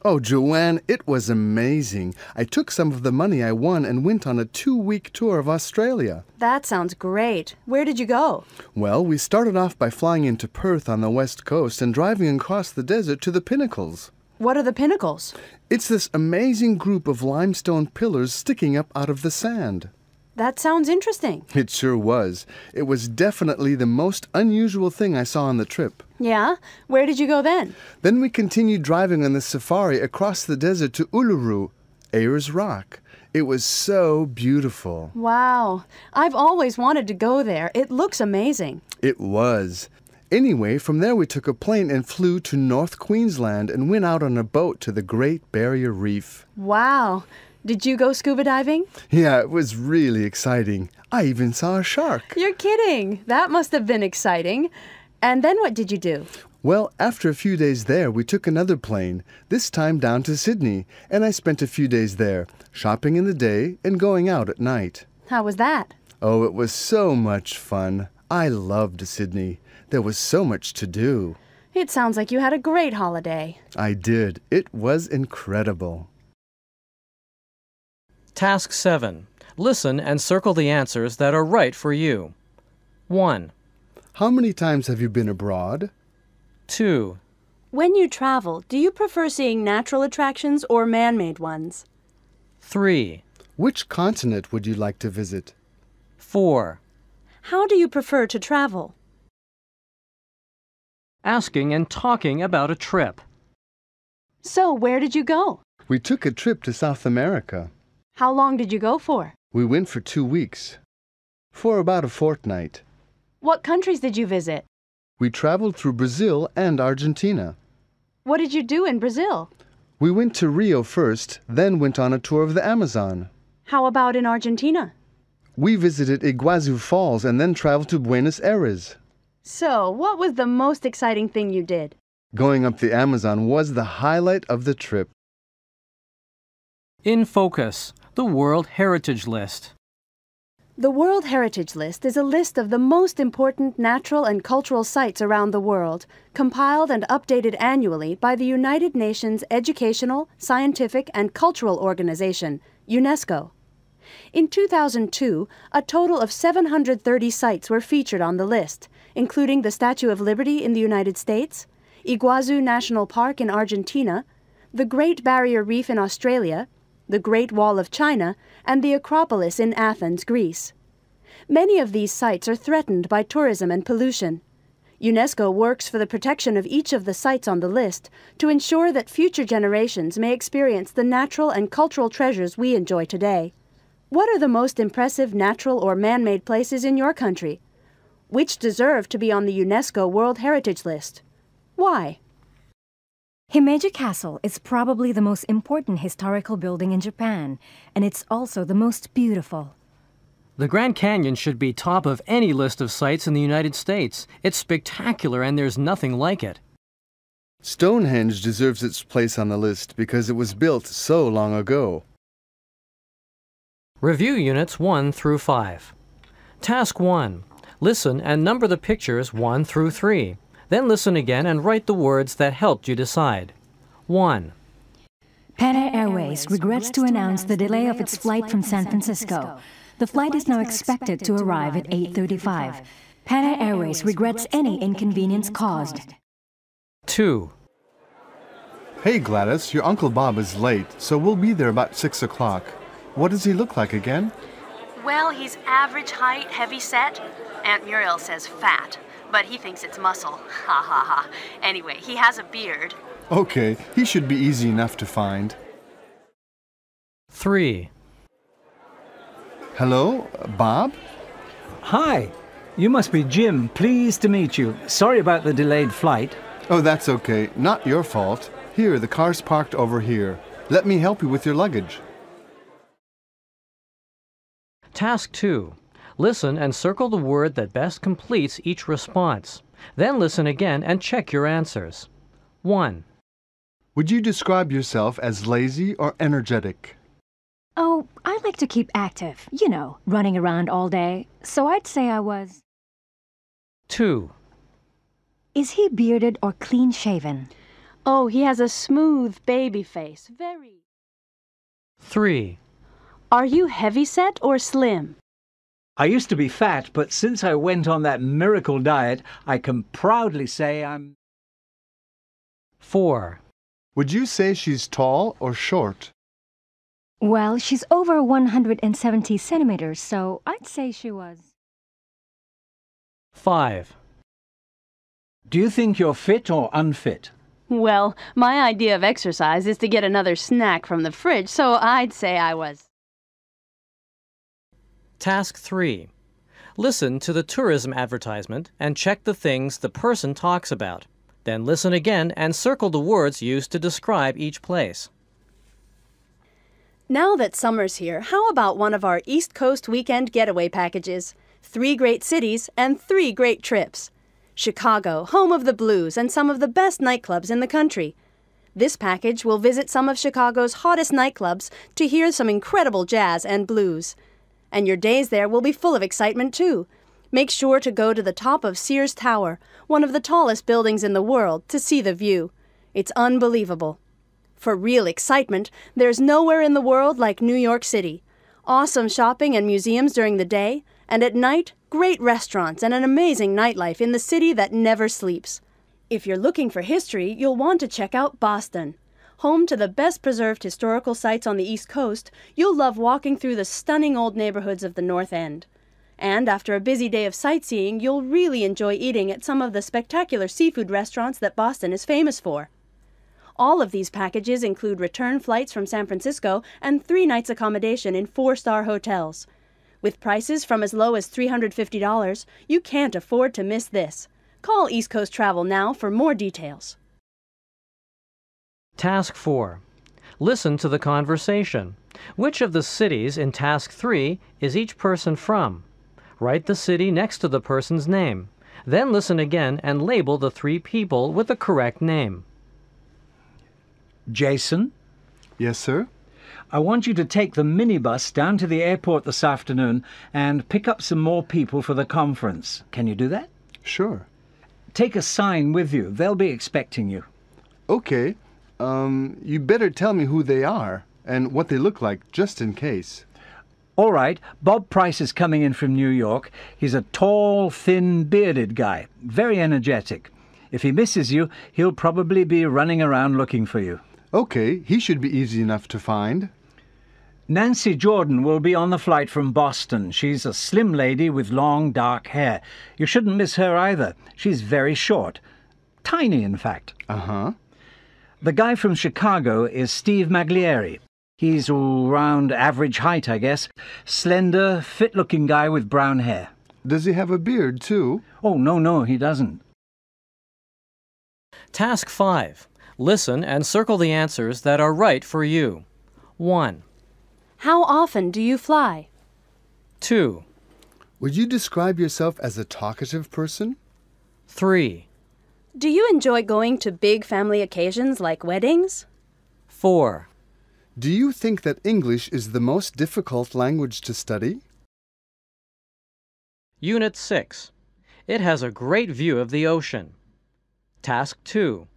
Oh, Joanne, it was amazing. I took some of the money I won and went on a 2-week tour of Australia. That sounds great. Where did you go? Well, we started off by flying into Perth on the west coast and driving across the desert to the Pinnacles. What are the Pinnacles? It's this amazing group of limestone pillars sticking up out of the sand. That sounds interesting. It sure was. It was definitely the most unusual thing I saw on the trip. Yeah? Where did you go then? Then we continued driving on the safari across the desert to Uluru, Ayers Rock. It was so beautiful. Wow. I've always wanted to go there. It looks amazing. It was. Anyway, from there we took a plane and flew to North Queensland and went out on a boat to the Great Barrier Reef. Wow. Did you go scuba diving? Yeah, it was really exciting. I even saw a shark. You're kidding. That must have been exciting. And then what did you do? Well, after a few days there, we took another plane, this time down to Sydney, and I spent a few days there, shopping in the day and going out at night. How was that? Oh, it was so much fun. I loved Sydney. There was so much to do. It sounds like you had a great holiday. I did. It was incredible. Task 7. Listen and circle the answers that are right for you. 1. How many times have you been abroad? 2. When you travel, do you prefer seeing natural attractions or man-made ones? 3. Which continent would you like to visit? 4. How do you prefer to travel? Asking and talking about a trip. So, where did you go? We took a trip to South America. How long did you go for? We went for 2 weeks. For about a fortnight. What countries did you visit? We traveled through Brazil and Argentina. What did you do in Brazil? We went to Rio first, then went on a tour of the Amazon. How about in Argentina? We visited Iguazu Falls and then traveled to Buenos Aires. So, what was the most exciting thing you did? Going up the Amazon was the highlight of the trip. In focus, the World Heritage List. The World Heritage List is a list of the most important natural and cultural sites around the world, compiled and updated annually by the United Nations Educational, Scientific, and Cultural Organization, UNESCO. In 2002, a total of 730 sites were featured on the list, including the Statue of Liberty in the United States, Iguazu National Park in Argentina, the Great Barrier Reef in Australia, the Great Wall of China, and the Acropolis in Athens, Greece. Many of these sites are threatened by tourism and pollution. UNESCO works for the protection of each of the sites on the list to ensure that future generations may experience the natural and cultural treasures we enjoy today. What are the most impressive natural or man-made places in your country? Which deserve to be on the UNESCO World Heritage List? Why? Himeji Castle is probably the most important historical building in Japan, and it's also the most beautiful. The Grand Canyon should be top of any list of sites in the United States. It's spectacular and there's nothing like it. Stonehenge deserves its place on the list because it was built so long ago. Review Units 1 through 5. Task 1. Listen and number the pictures 1 through 3. Then listen again and write the words that helped you decide. 1. Pan Airways regrets to announce the delay of its flight from San Francisco. The flight is now expected to arrive at 8:35. Pan Airways regrets any inconvenience caused. 2. Hey Gladys, your Uncle Bob is late, so we'll be there about 6 o'clock. What does he look like again? Well, he's average height, heavy set. Aunt Muriel says fat, but he thinks it's muscle. Ha ha ha. Anyway, he has a beard. Okay, he should be easy enough to find. 3. Hello, Bob? Hi, you must be Jim. Pleased to meet you. Sorry about the delayed flight. Oh, that's okay. Not your fault. Here, the car's parked over here. Let me help you with your luggage. Task 2. Listen and circle the word that best completes each response. Then listen again and check your answers. 1. Would you describe yourself as lazy or energetic? Oh, I like to keep active, running around all day, so I'd say I was. 2. Is he bearded or clean-shaven? Oh, he has a smooth baby face. Very. 3. Are you heavy-set or slim? I used to be fat, but since I went on that miracle diet, I can proudly say I'm... 4. Would you say she's tall or short? Well, she's over 170 centimeters, so I'd say she was. 5. Do you think you're fit or unfit? Well, my idea of exercise is to get another snack from the fridge, so I'd say I was. Task 3. Listen to the tourism advertisement and check the things the person talks about. Then listen again and circle the words used to describe each place. Now that summer's here, how about one of our East Coast weekend getaway packages? 3 great cities and 3 great trips. Chicago, home of the blues and some of the best nightclubs in the country. This package will visit some of Chicago's hottest nightclubs to hear some incredible jazz and blues. And your days there will be full of excitement too. Make sure to go to the top of Sears Tower, one of the tallest buildings in the world, to see the view. It's unbelievable. For real excitement, there's nowhere in the world like New York City. Awesome shopping and museums during the day, and at night, great restaurants and an amazing nightlife in the city that never sleeps. If you're looking for history, you'll want to check out Boston. Home to the best preserved historical sites on the East Coast, you'll love walking through the stunning old neighborhoods of the North End. And after a busy day of sightseeing, you'll really enjoy eating at some of the spectacular seafood restaurants that Boston is famous for. All of these packages include return flights from San Francisco and 3 nights accommodation in 4-star hotels. With prices from as low as $350, you can't afford to miss this. Call East Coast Travel now for more details. Task 4. Listen to the conversation. Which of the cities in Task 3 is each person from? Write the city next to the person's name. Then listen again and label the 3 people with the correct name. Jason, Yes, sir? I want you to take the minibus down to the airport this afternoon and pick up some more people for the conference. Can you do that? Sure. Take a sign with you. They'll be expecting you. Okay. You better tell me who they are and what they look like, just in case. All right, Bob Price is coming in from New York. He's a tall, thin, bearded guy, very energetic. If he misses you, he'll probably be running around looking for you. Okay, he should be easy enough to find. Nancy Jordan will be on the flight from Boston. She's a slim lady with long, dark hair. You shouldn't miss her either. She's very short. Tiny, in fact. Uh-huh. The guy from Chicago is Steve Maglieri. He's around average height, I guess. Slender, fit-looking guy with brown hair. Does he have a beard, too? Oh, no, he doesn't. Task 5. Listen and circle the answers that are right for you. 1. How often do you fly? 2. Would you describe yourself as a talkative person? 3. Do you enjoy going to big family occasions like weddings? 4. Do you think that English is the most difficult language to study? Unit 6. It has a great view of the ocean. Task 2.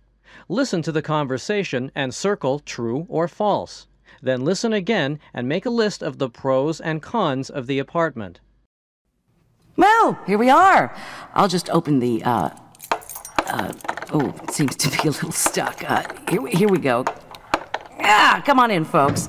Listen to the conversation and circle true or false. Then listen again and make a list of the pros and cons of the apartment. Well, here we are. I'll just open the, oh, it seems to be a little stuck. Here we go. Ah, come on in, folks.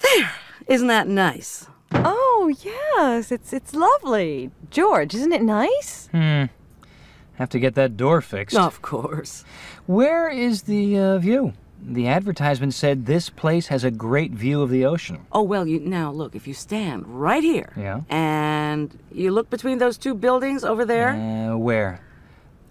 There. Isn't that nice? Oh, yes. It's lovely. George, isn't it nice? Have to get that door fixed. Of course. Where is the view? The advertisement said this place has a great view of the ocean. Oh, well, now, look, if you stand right here... Yeah? And you look between those 2 buildings over there... Where?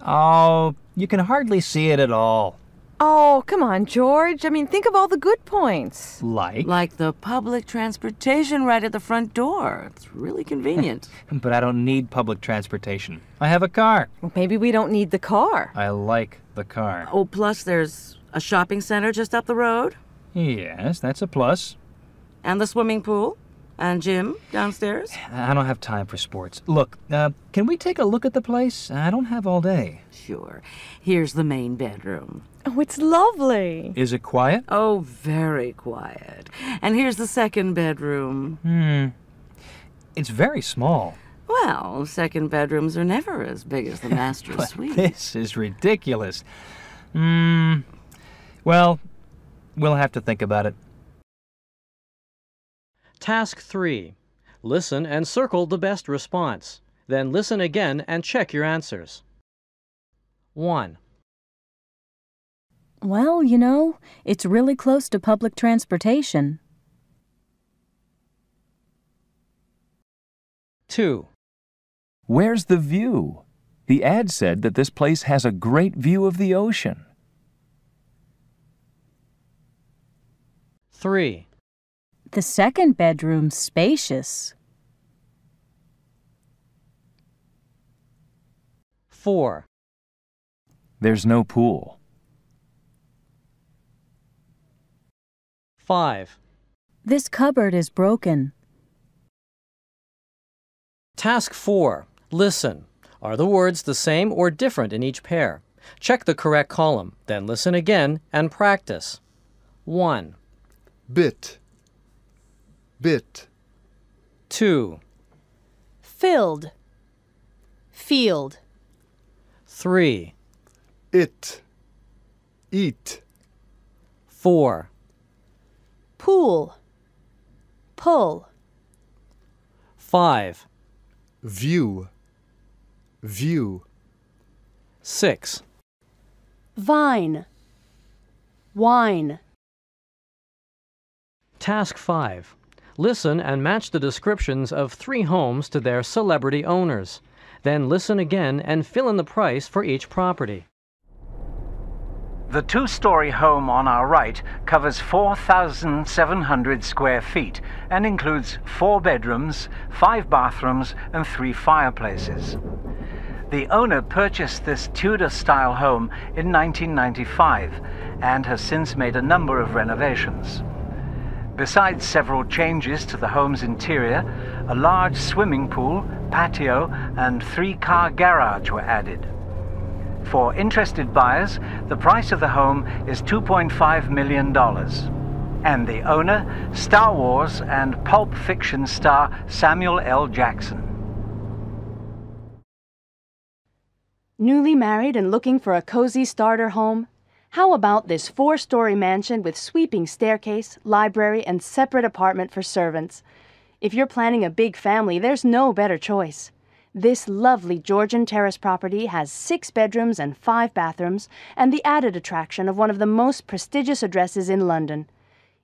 Oh, you can hardly see it at all. Oh, come on, George. I mean, think of all the good points. Like the public transportation right at the front door. It's really convenient. But I don't need public transportation. I have a car. Well, maybe we don't need the car. I like the car. Oh, plus there's a shopping center just up the road. Yes, that's a plus. And the swimming pool. And gym downstairs. I don't have time for sports. Look, can we take a look at the place? I don't have all day. Sure. Here's the main bedroom. Oh, it's lovely. Is it quiet? Oh, very quiet. And here's the second bedroom. It's very small. Well, second bedrooms are never as big as the master's suite. This is ridiculous. Well, we'll have to think about it. Task 3. Listen and circle the best response. Then listen again and check your answers. 1. Well, it's really close to public transportation. 2. Where's the view? The ad said that this place has a great view of the ocean. 3. The second bedroom's spacious. 4. There's no pool. 5. This cupboard is broken. Task 4. Listen. Are the words the same or different in each pair? Check the correct column, then listen again and practice. 1. Bit. Bit. 2. Filled. Field. 3. It. Eat. 4. Pool. Pull. 5. View. View. 6. Vine. Wine. Task 5. Listen and match the descriptions of 3 homes to their celebrity owners. Then listen again and fill in the price for each property. The two-story home on our right covers 4,700 square feet and includes 4 bedrooms, 5 bathrooms, and 3 fireplaces. The owner purchased this Tudor-style home in 1995 and has since made a number of renovations. Besides several changes to the home's interior, a large swimming pool, patio, and 3-car garage were added. For interested buyers, the price of the home is $2.5 million. And the owner, Star Wars and Pulp Fiction star Samuel L. Jackson. Newly married and looking for a cozy starter home? How about this 4-story mansion with sweeping staircase, library, and separate apartment for servants? If you're planning a big family, there's no better choice. This lovely Georgian terrace property has 6 bedrooms and 5 bathrooms, and the added attraction of one of the most prestigious addresses in London.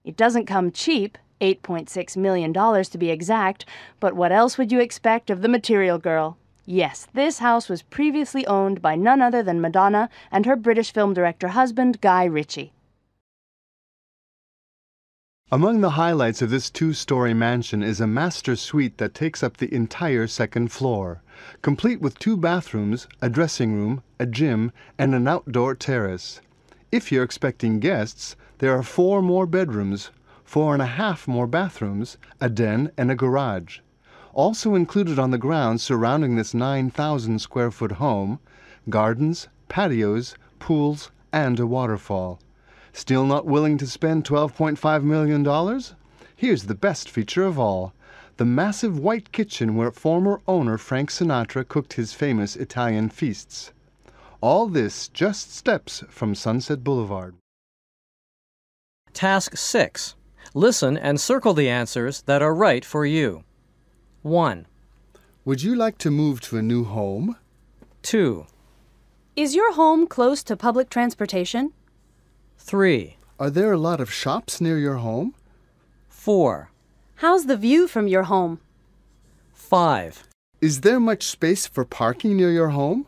It doesn't come cheap, $8.6 million to be exact, but what else would you expect of the material girl? Yes, this house was previously owned by none other than Madonna and her British film director husband, Guy Ritchie. Among the highlights of this 2-story mansion is a master suite that takes up the entire 2nd floor, complete with 2 bathrooms, a dressing room, a gym, and an outdoor terrace. If you're expecting guests, there are 4 more bedrooms, 4.5 more bathrooms, a den, and a garage. Also included on the grounds surrounding this 9,000 square foot home, gardens, patios, pools, and a waterfall. Still not willing to spend $12.5 million? Here's the best feature of all, the massive white kitchen where former owner Frank Sinatra cooked his famous Italian feasts. All this just steps from Sunset Boulevard. Task 6. Listen and circle the answers that are right for you. 1. Would you like to move to a new home? 2. Is your home close to public transportation? 3. Are there a lot of shops near your home? 4. How's the view from your home? 5. Is there much space for parking near your home?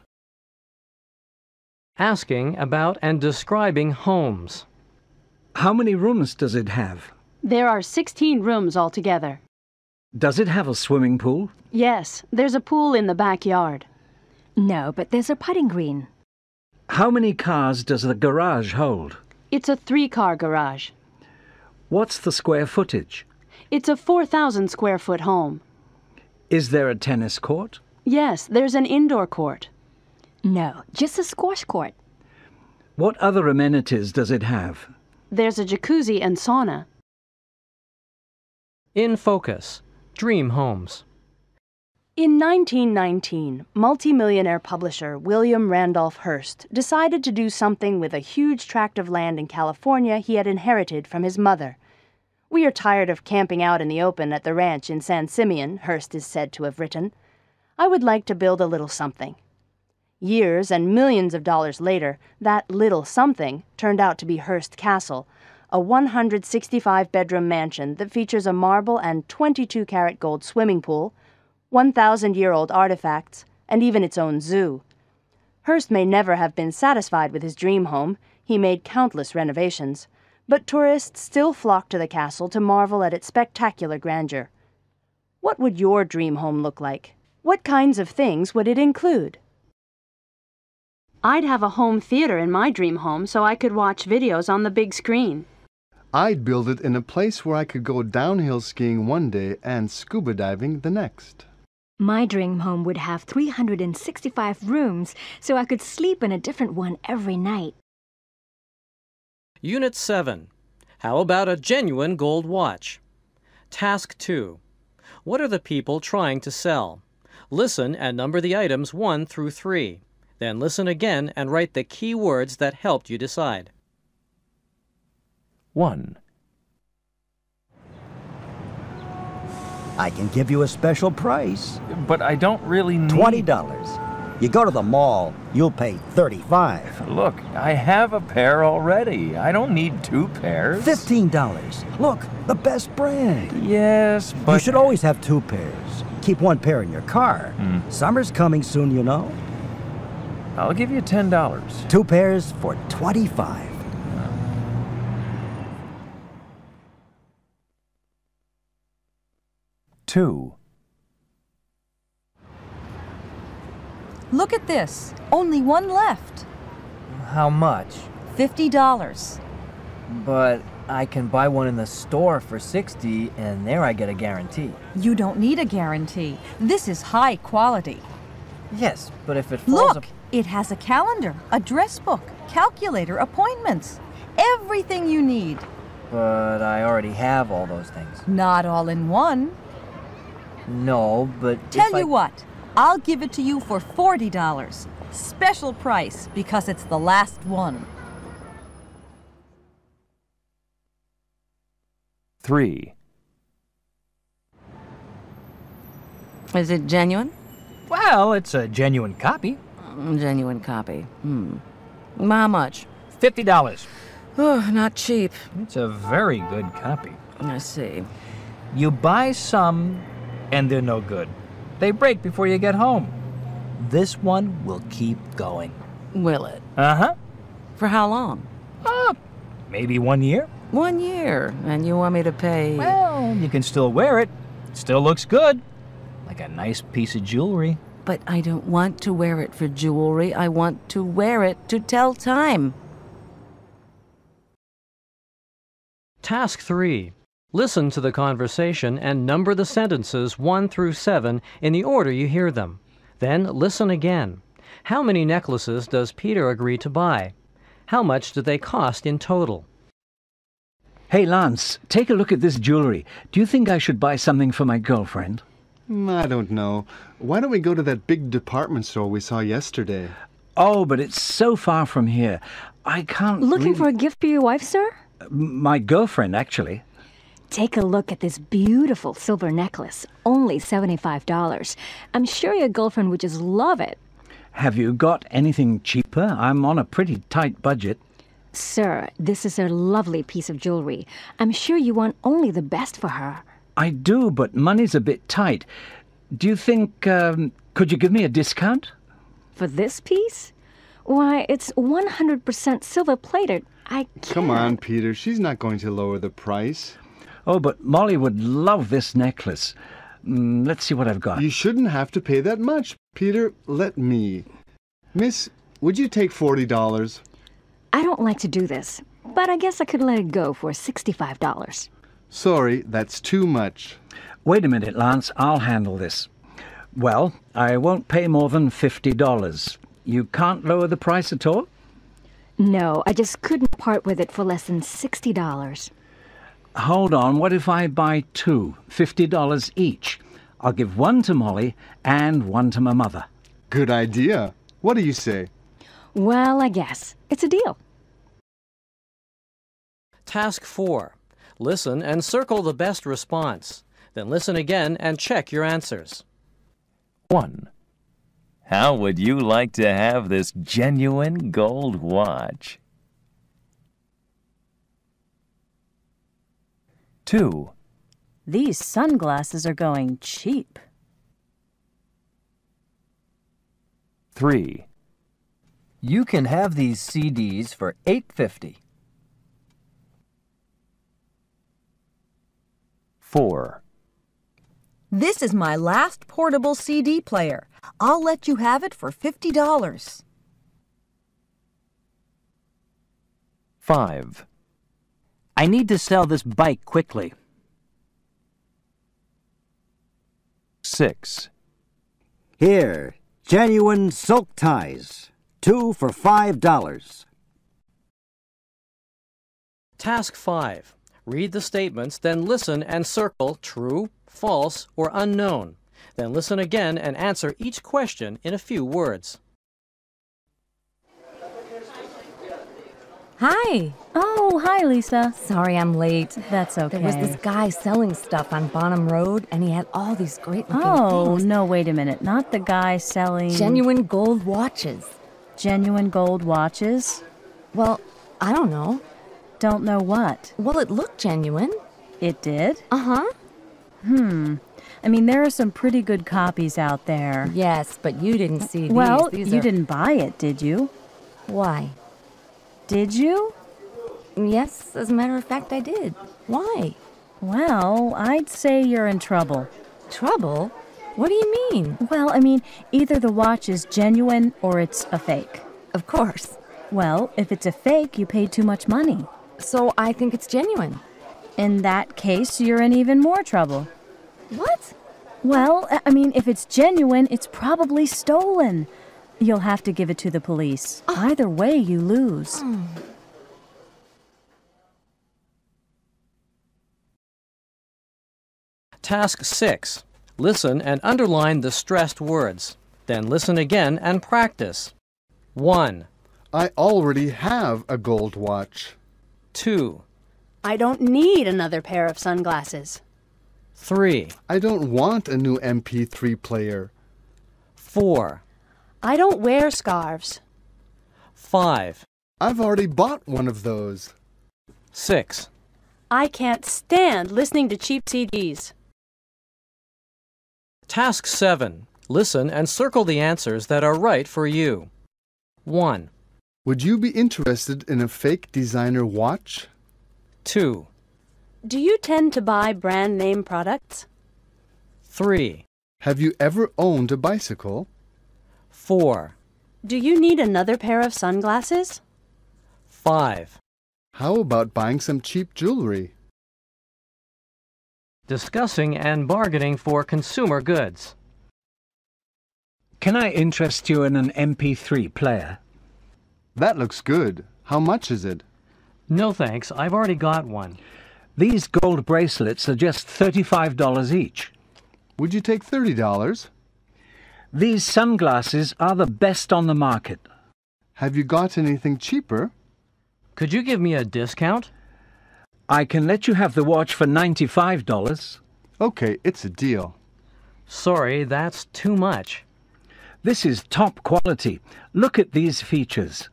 Asking about and describing homes. How many rooms does it have? There are 16 rooms altogether. Does it have a swimming pool? Yes, there's a pool in the backyard. No, but there's a putting green. How many cars does the garage hold? It's a 3-car garage. What's the square footage? It's a 4,000 square foot home. Is there a tennis court? Yes, there's an indoor court. No, just a squash court. What other amenities does it have? There's a jacuzzi and sauna. In focus. Dream homes. In 1919, multimillionaire publisher William Randolph Hearst decided to do something with a huge tract of land in California he had inherited from his mother. "We are tired of camping out in the open at the ranch in San Simeon," Hearst is said to have written. "I would like to build a little something." Years and millions of dollars later, that little something turned out to be Hearst Castle, a 165-bedroom mansion that features a marble and 22-karat gold swimming pool, 1,000-year-old artifacts, and even its own zoo. Hearst may never have been satisfied with his dream home. He made countless renovations. But tourists still flock to the castle to marvel at its spectacular grandeur. What would your dream home look like? What kinds of things would it include? I'd have a home theater in my dream home so I could watch videos on the big screen. I'd build it in a place where I could go downhill skiing one day and scuba diving the next. My dream home would have 365 rooms, so I could sleep in a different one every night. Unit 7. How about a genuine gold watch? Task 2. What are the people trying to sell? Listen and number the items 1 through 3. Then listen again and write the key words that helped you decide. 1. I can give you a special price. But I don't really need... $20. You go to the mall, you'll pay $35. Look, I have a pair already. I don't need 2 pairs. $15. Look, the best brand. Yes, but... You should always have 2 pairs. Keep 1 pair in your car. Summer's coming soon, you know. I'll give you $10. 2 pairs for $25. Two. Look at this. Only one left. How much? $50. But I can buy one in the store for $60, and there I get a guarantee. You don't need a guarantee. This is high quality. Yes, but if it falls... Look, it has a calendar, a dress book, calculator, appointments. Everything you need. But I already have all those things. Not all in one. No, but Tell you what, I'll give it to you for $40. Special price, because it's the last one. 3. Is it genuine? Well, it's a genuine copy. Genuine copy. How much? $50. Oh, not cheap. It's a very good copy. I see. You buy some, and they're no good. They break before you get home. This one will keep going. Will it? Uh-huh. For how long? Maybe 1 year. 1 year, and you want me to pay... Well, you can still wear it. It still looks good. Like a nice piece of jewelry. But I don't want to wear it for jewelry. I want to wear it to tell time. Task 3. Listen to the conversation and number the sentences 1 through 7 in the order you hear them. Then listen again. How many necklaces does Peter agree to buy? How much do they cost in total? Hey, Lance, take a look at this jewelry. Do you think I should buy something for my girlfriend? I don't know. Why don't we go to that big department store we saw yesterday? Oh, but it's so far from here. I can't... Looking for a gift for your wife, sir? My girlfriend, actually. Take a look at this beautiful silver necklace. Only $75. I'm sure your girlfriend would just love it. Have you got anything cheaper? I'm on a pretty tight budget. Sir, this is a lovely piece of jewelry. I'm sure you want only the best for her. I do, but money's a bit tight. Do you think, could you give me a discount? For this piece? Why, it's 100% silver-plated. I can't. Come on, Peter. She's not going to lower the price. Oh, but Molly would love this necklace. Let's see what I've got. You shouldn't have to pay that much. Peter, let me. Miss, would you take $40? I don't like to do this, but I guess I could let it go for $65. Sorry, that's too much. Wait a minute, Lance. I'll handle this. Well, I won't pay more than $50. You can't lower the price at all? No, I just couldn't part with it for less than $60. Hold on. What if I buy 2, $50 each? I'll give one to Molly and one to my mother. Good idea. What do you say? Well, I guess. It's a deal. Task 4. Listen and circle the best response. Then listen again and check your answers. 1. How would you like to have this genuine gold watch? 2. These sunglasses are going cheap. 3. You can have these CDs for $8.50. 4. This is my last portable CD player. I'll let you have it for $50. 5. I need to sell this bike quickly. 6. Here, genuine silk ties. 2 for $5. Task 5. Read the statements, then listen and circle true, false, or unknown. Then listen again and answer each question in a few words. Hi. Oh, hi, Lisa. Sorry I'm late. That's okay. There was this guy selling stuff on Bonham Road, and he had all these great-looking Oh, things. no, wait a minute. Not the guy selling... Genuine gold watches. Genuine gold watches? Well, I don't know. Don't know what? Well, it looked genuine. It did? Uh-huh. I mean, there are some pretty good copies out there. Yes, but you didn't see these. Well, These you are... didn't buy it, did you? Why? Did you? Yes, as a matter of fact, I did. Why? Well, I'd say you're in trouble. Trouble? What do you mean? Well, I mean, either the watch is genuine or it's a fake. Of course. Well, if it's a fake, you paid too much money. So I think it's genuine. In that case, you're in even more trouble. What? Well, I mean, if it's genuine, it's probably stolen. You'll have to give it to the police. Either way, you lose. Task 6. Listen and underline the stressed words. Then listen again and practice. 1. I already have a gold watch. 2. I don't need another pair of sunglasses. 3. I don't want a new MP3 player. 4. I don't wear scarves. 5. I've already bought one of those. 6. I can't stand listening to cheap CDs. Task 7. Listen and circle the answers that are right for you. 1. Would you be interested in a fake designer watch? 2. Do you tend to buy brand name products? 3. Have you ever owned a bicycle? 4. Do you need another pair of sunglasses? 5. How about buying some cheap jewelry? Discussing and bargaining for consumer goods. Can I interest you in an MP3 player? That looks good. How much is it? No thanks, I've already got one. These gold bracelets are just $35 each. Would you take $30? These sunglasses are the best on the market. Have you got anything cheaper? Could you give me a discount? I can let you have the watch for $95. Okay, it's a deal. Sorry, that's too much. This is top quality. Look at these features.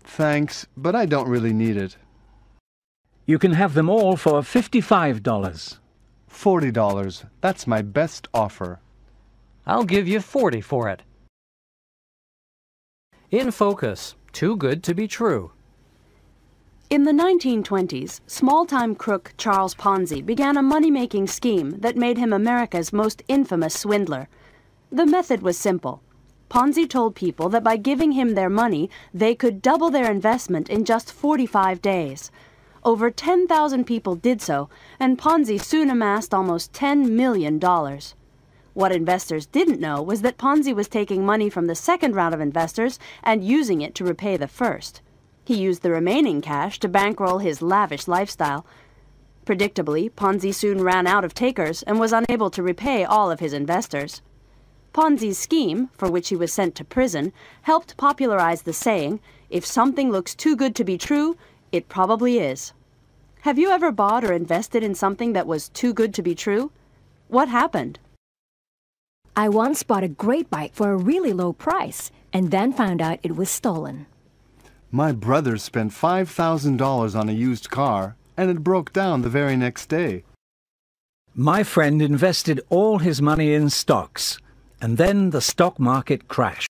Thanks, but I don't really need it. You can have them all for $55. $40. That's my best offer. I'll give you $40 for it. In focus. Too good to be true. In the 1920s, small-time crook Charles Ponzi began a money-making scheme that made him America's most infamous swindler. The method was simple. Ponzi told people that by giving him their money, they could double their investment in just 45 days. Over 10,000 people did so, and Ponzi soon amassed almost $10 million. What investors didn't know was that Ponzi was taking money from the second round of investors and using it to repay the first. He used the remaining cash to bankroll his lavish lifestyle. Predictably, Ponzi soon ran out of takers and was unable to repay all of his investors. Ponzi's scheme, for which he was sent to prison, helped popularize the saying, "If something looks too good to be true, it probably is." Have you ever bought or invested in something that was too good to be true? What happened? I once bought a great bike for a really low price and then found out it was stolen. My brother spent $5,000 on a used car, and it broke down the very next day. My friend invested all his money in stocks, and then the stock market crashed.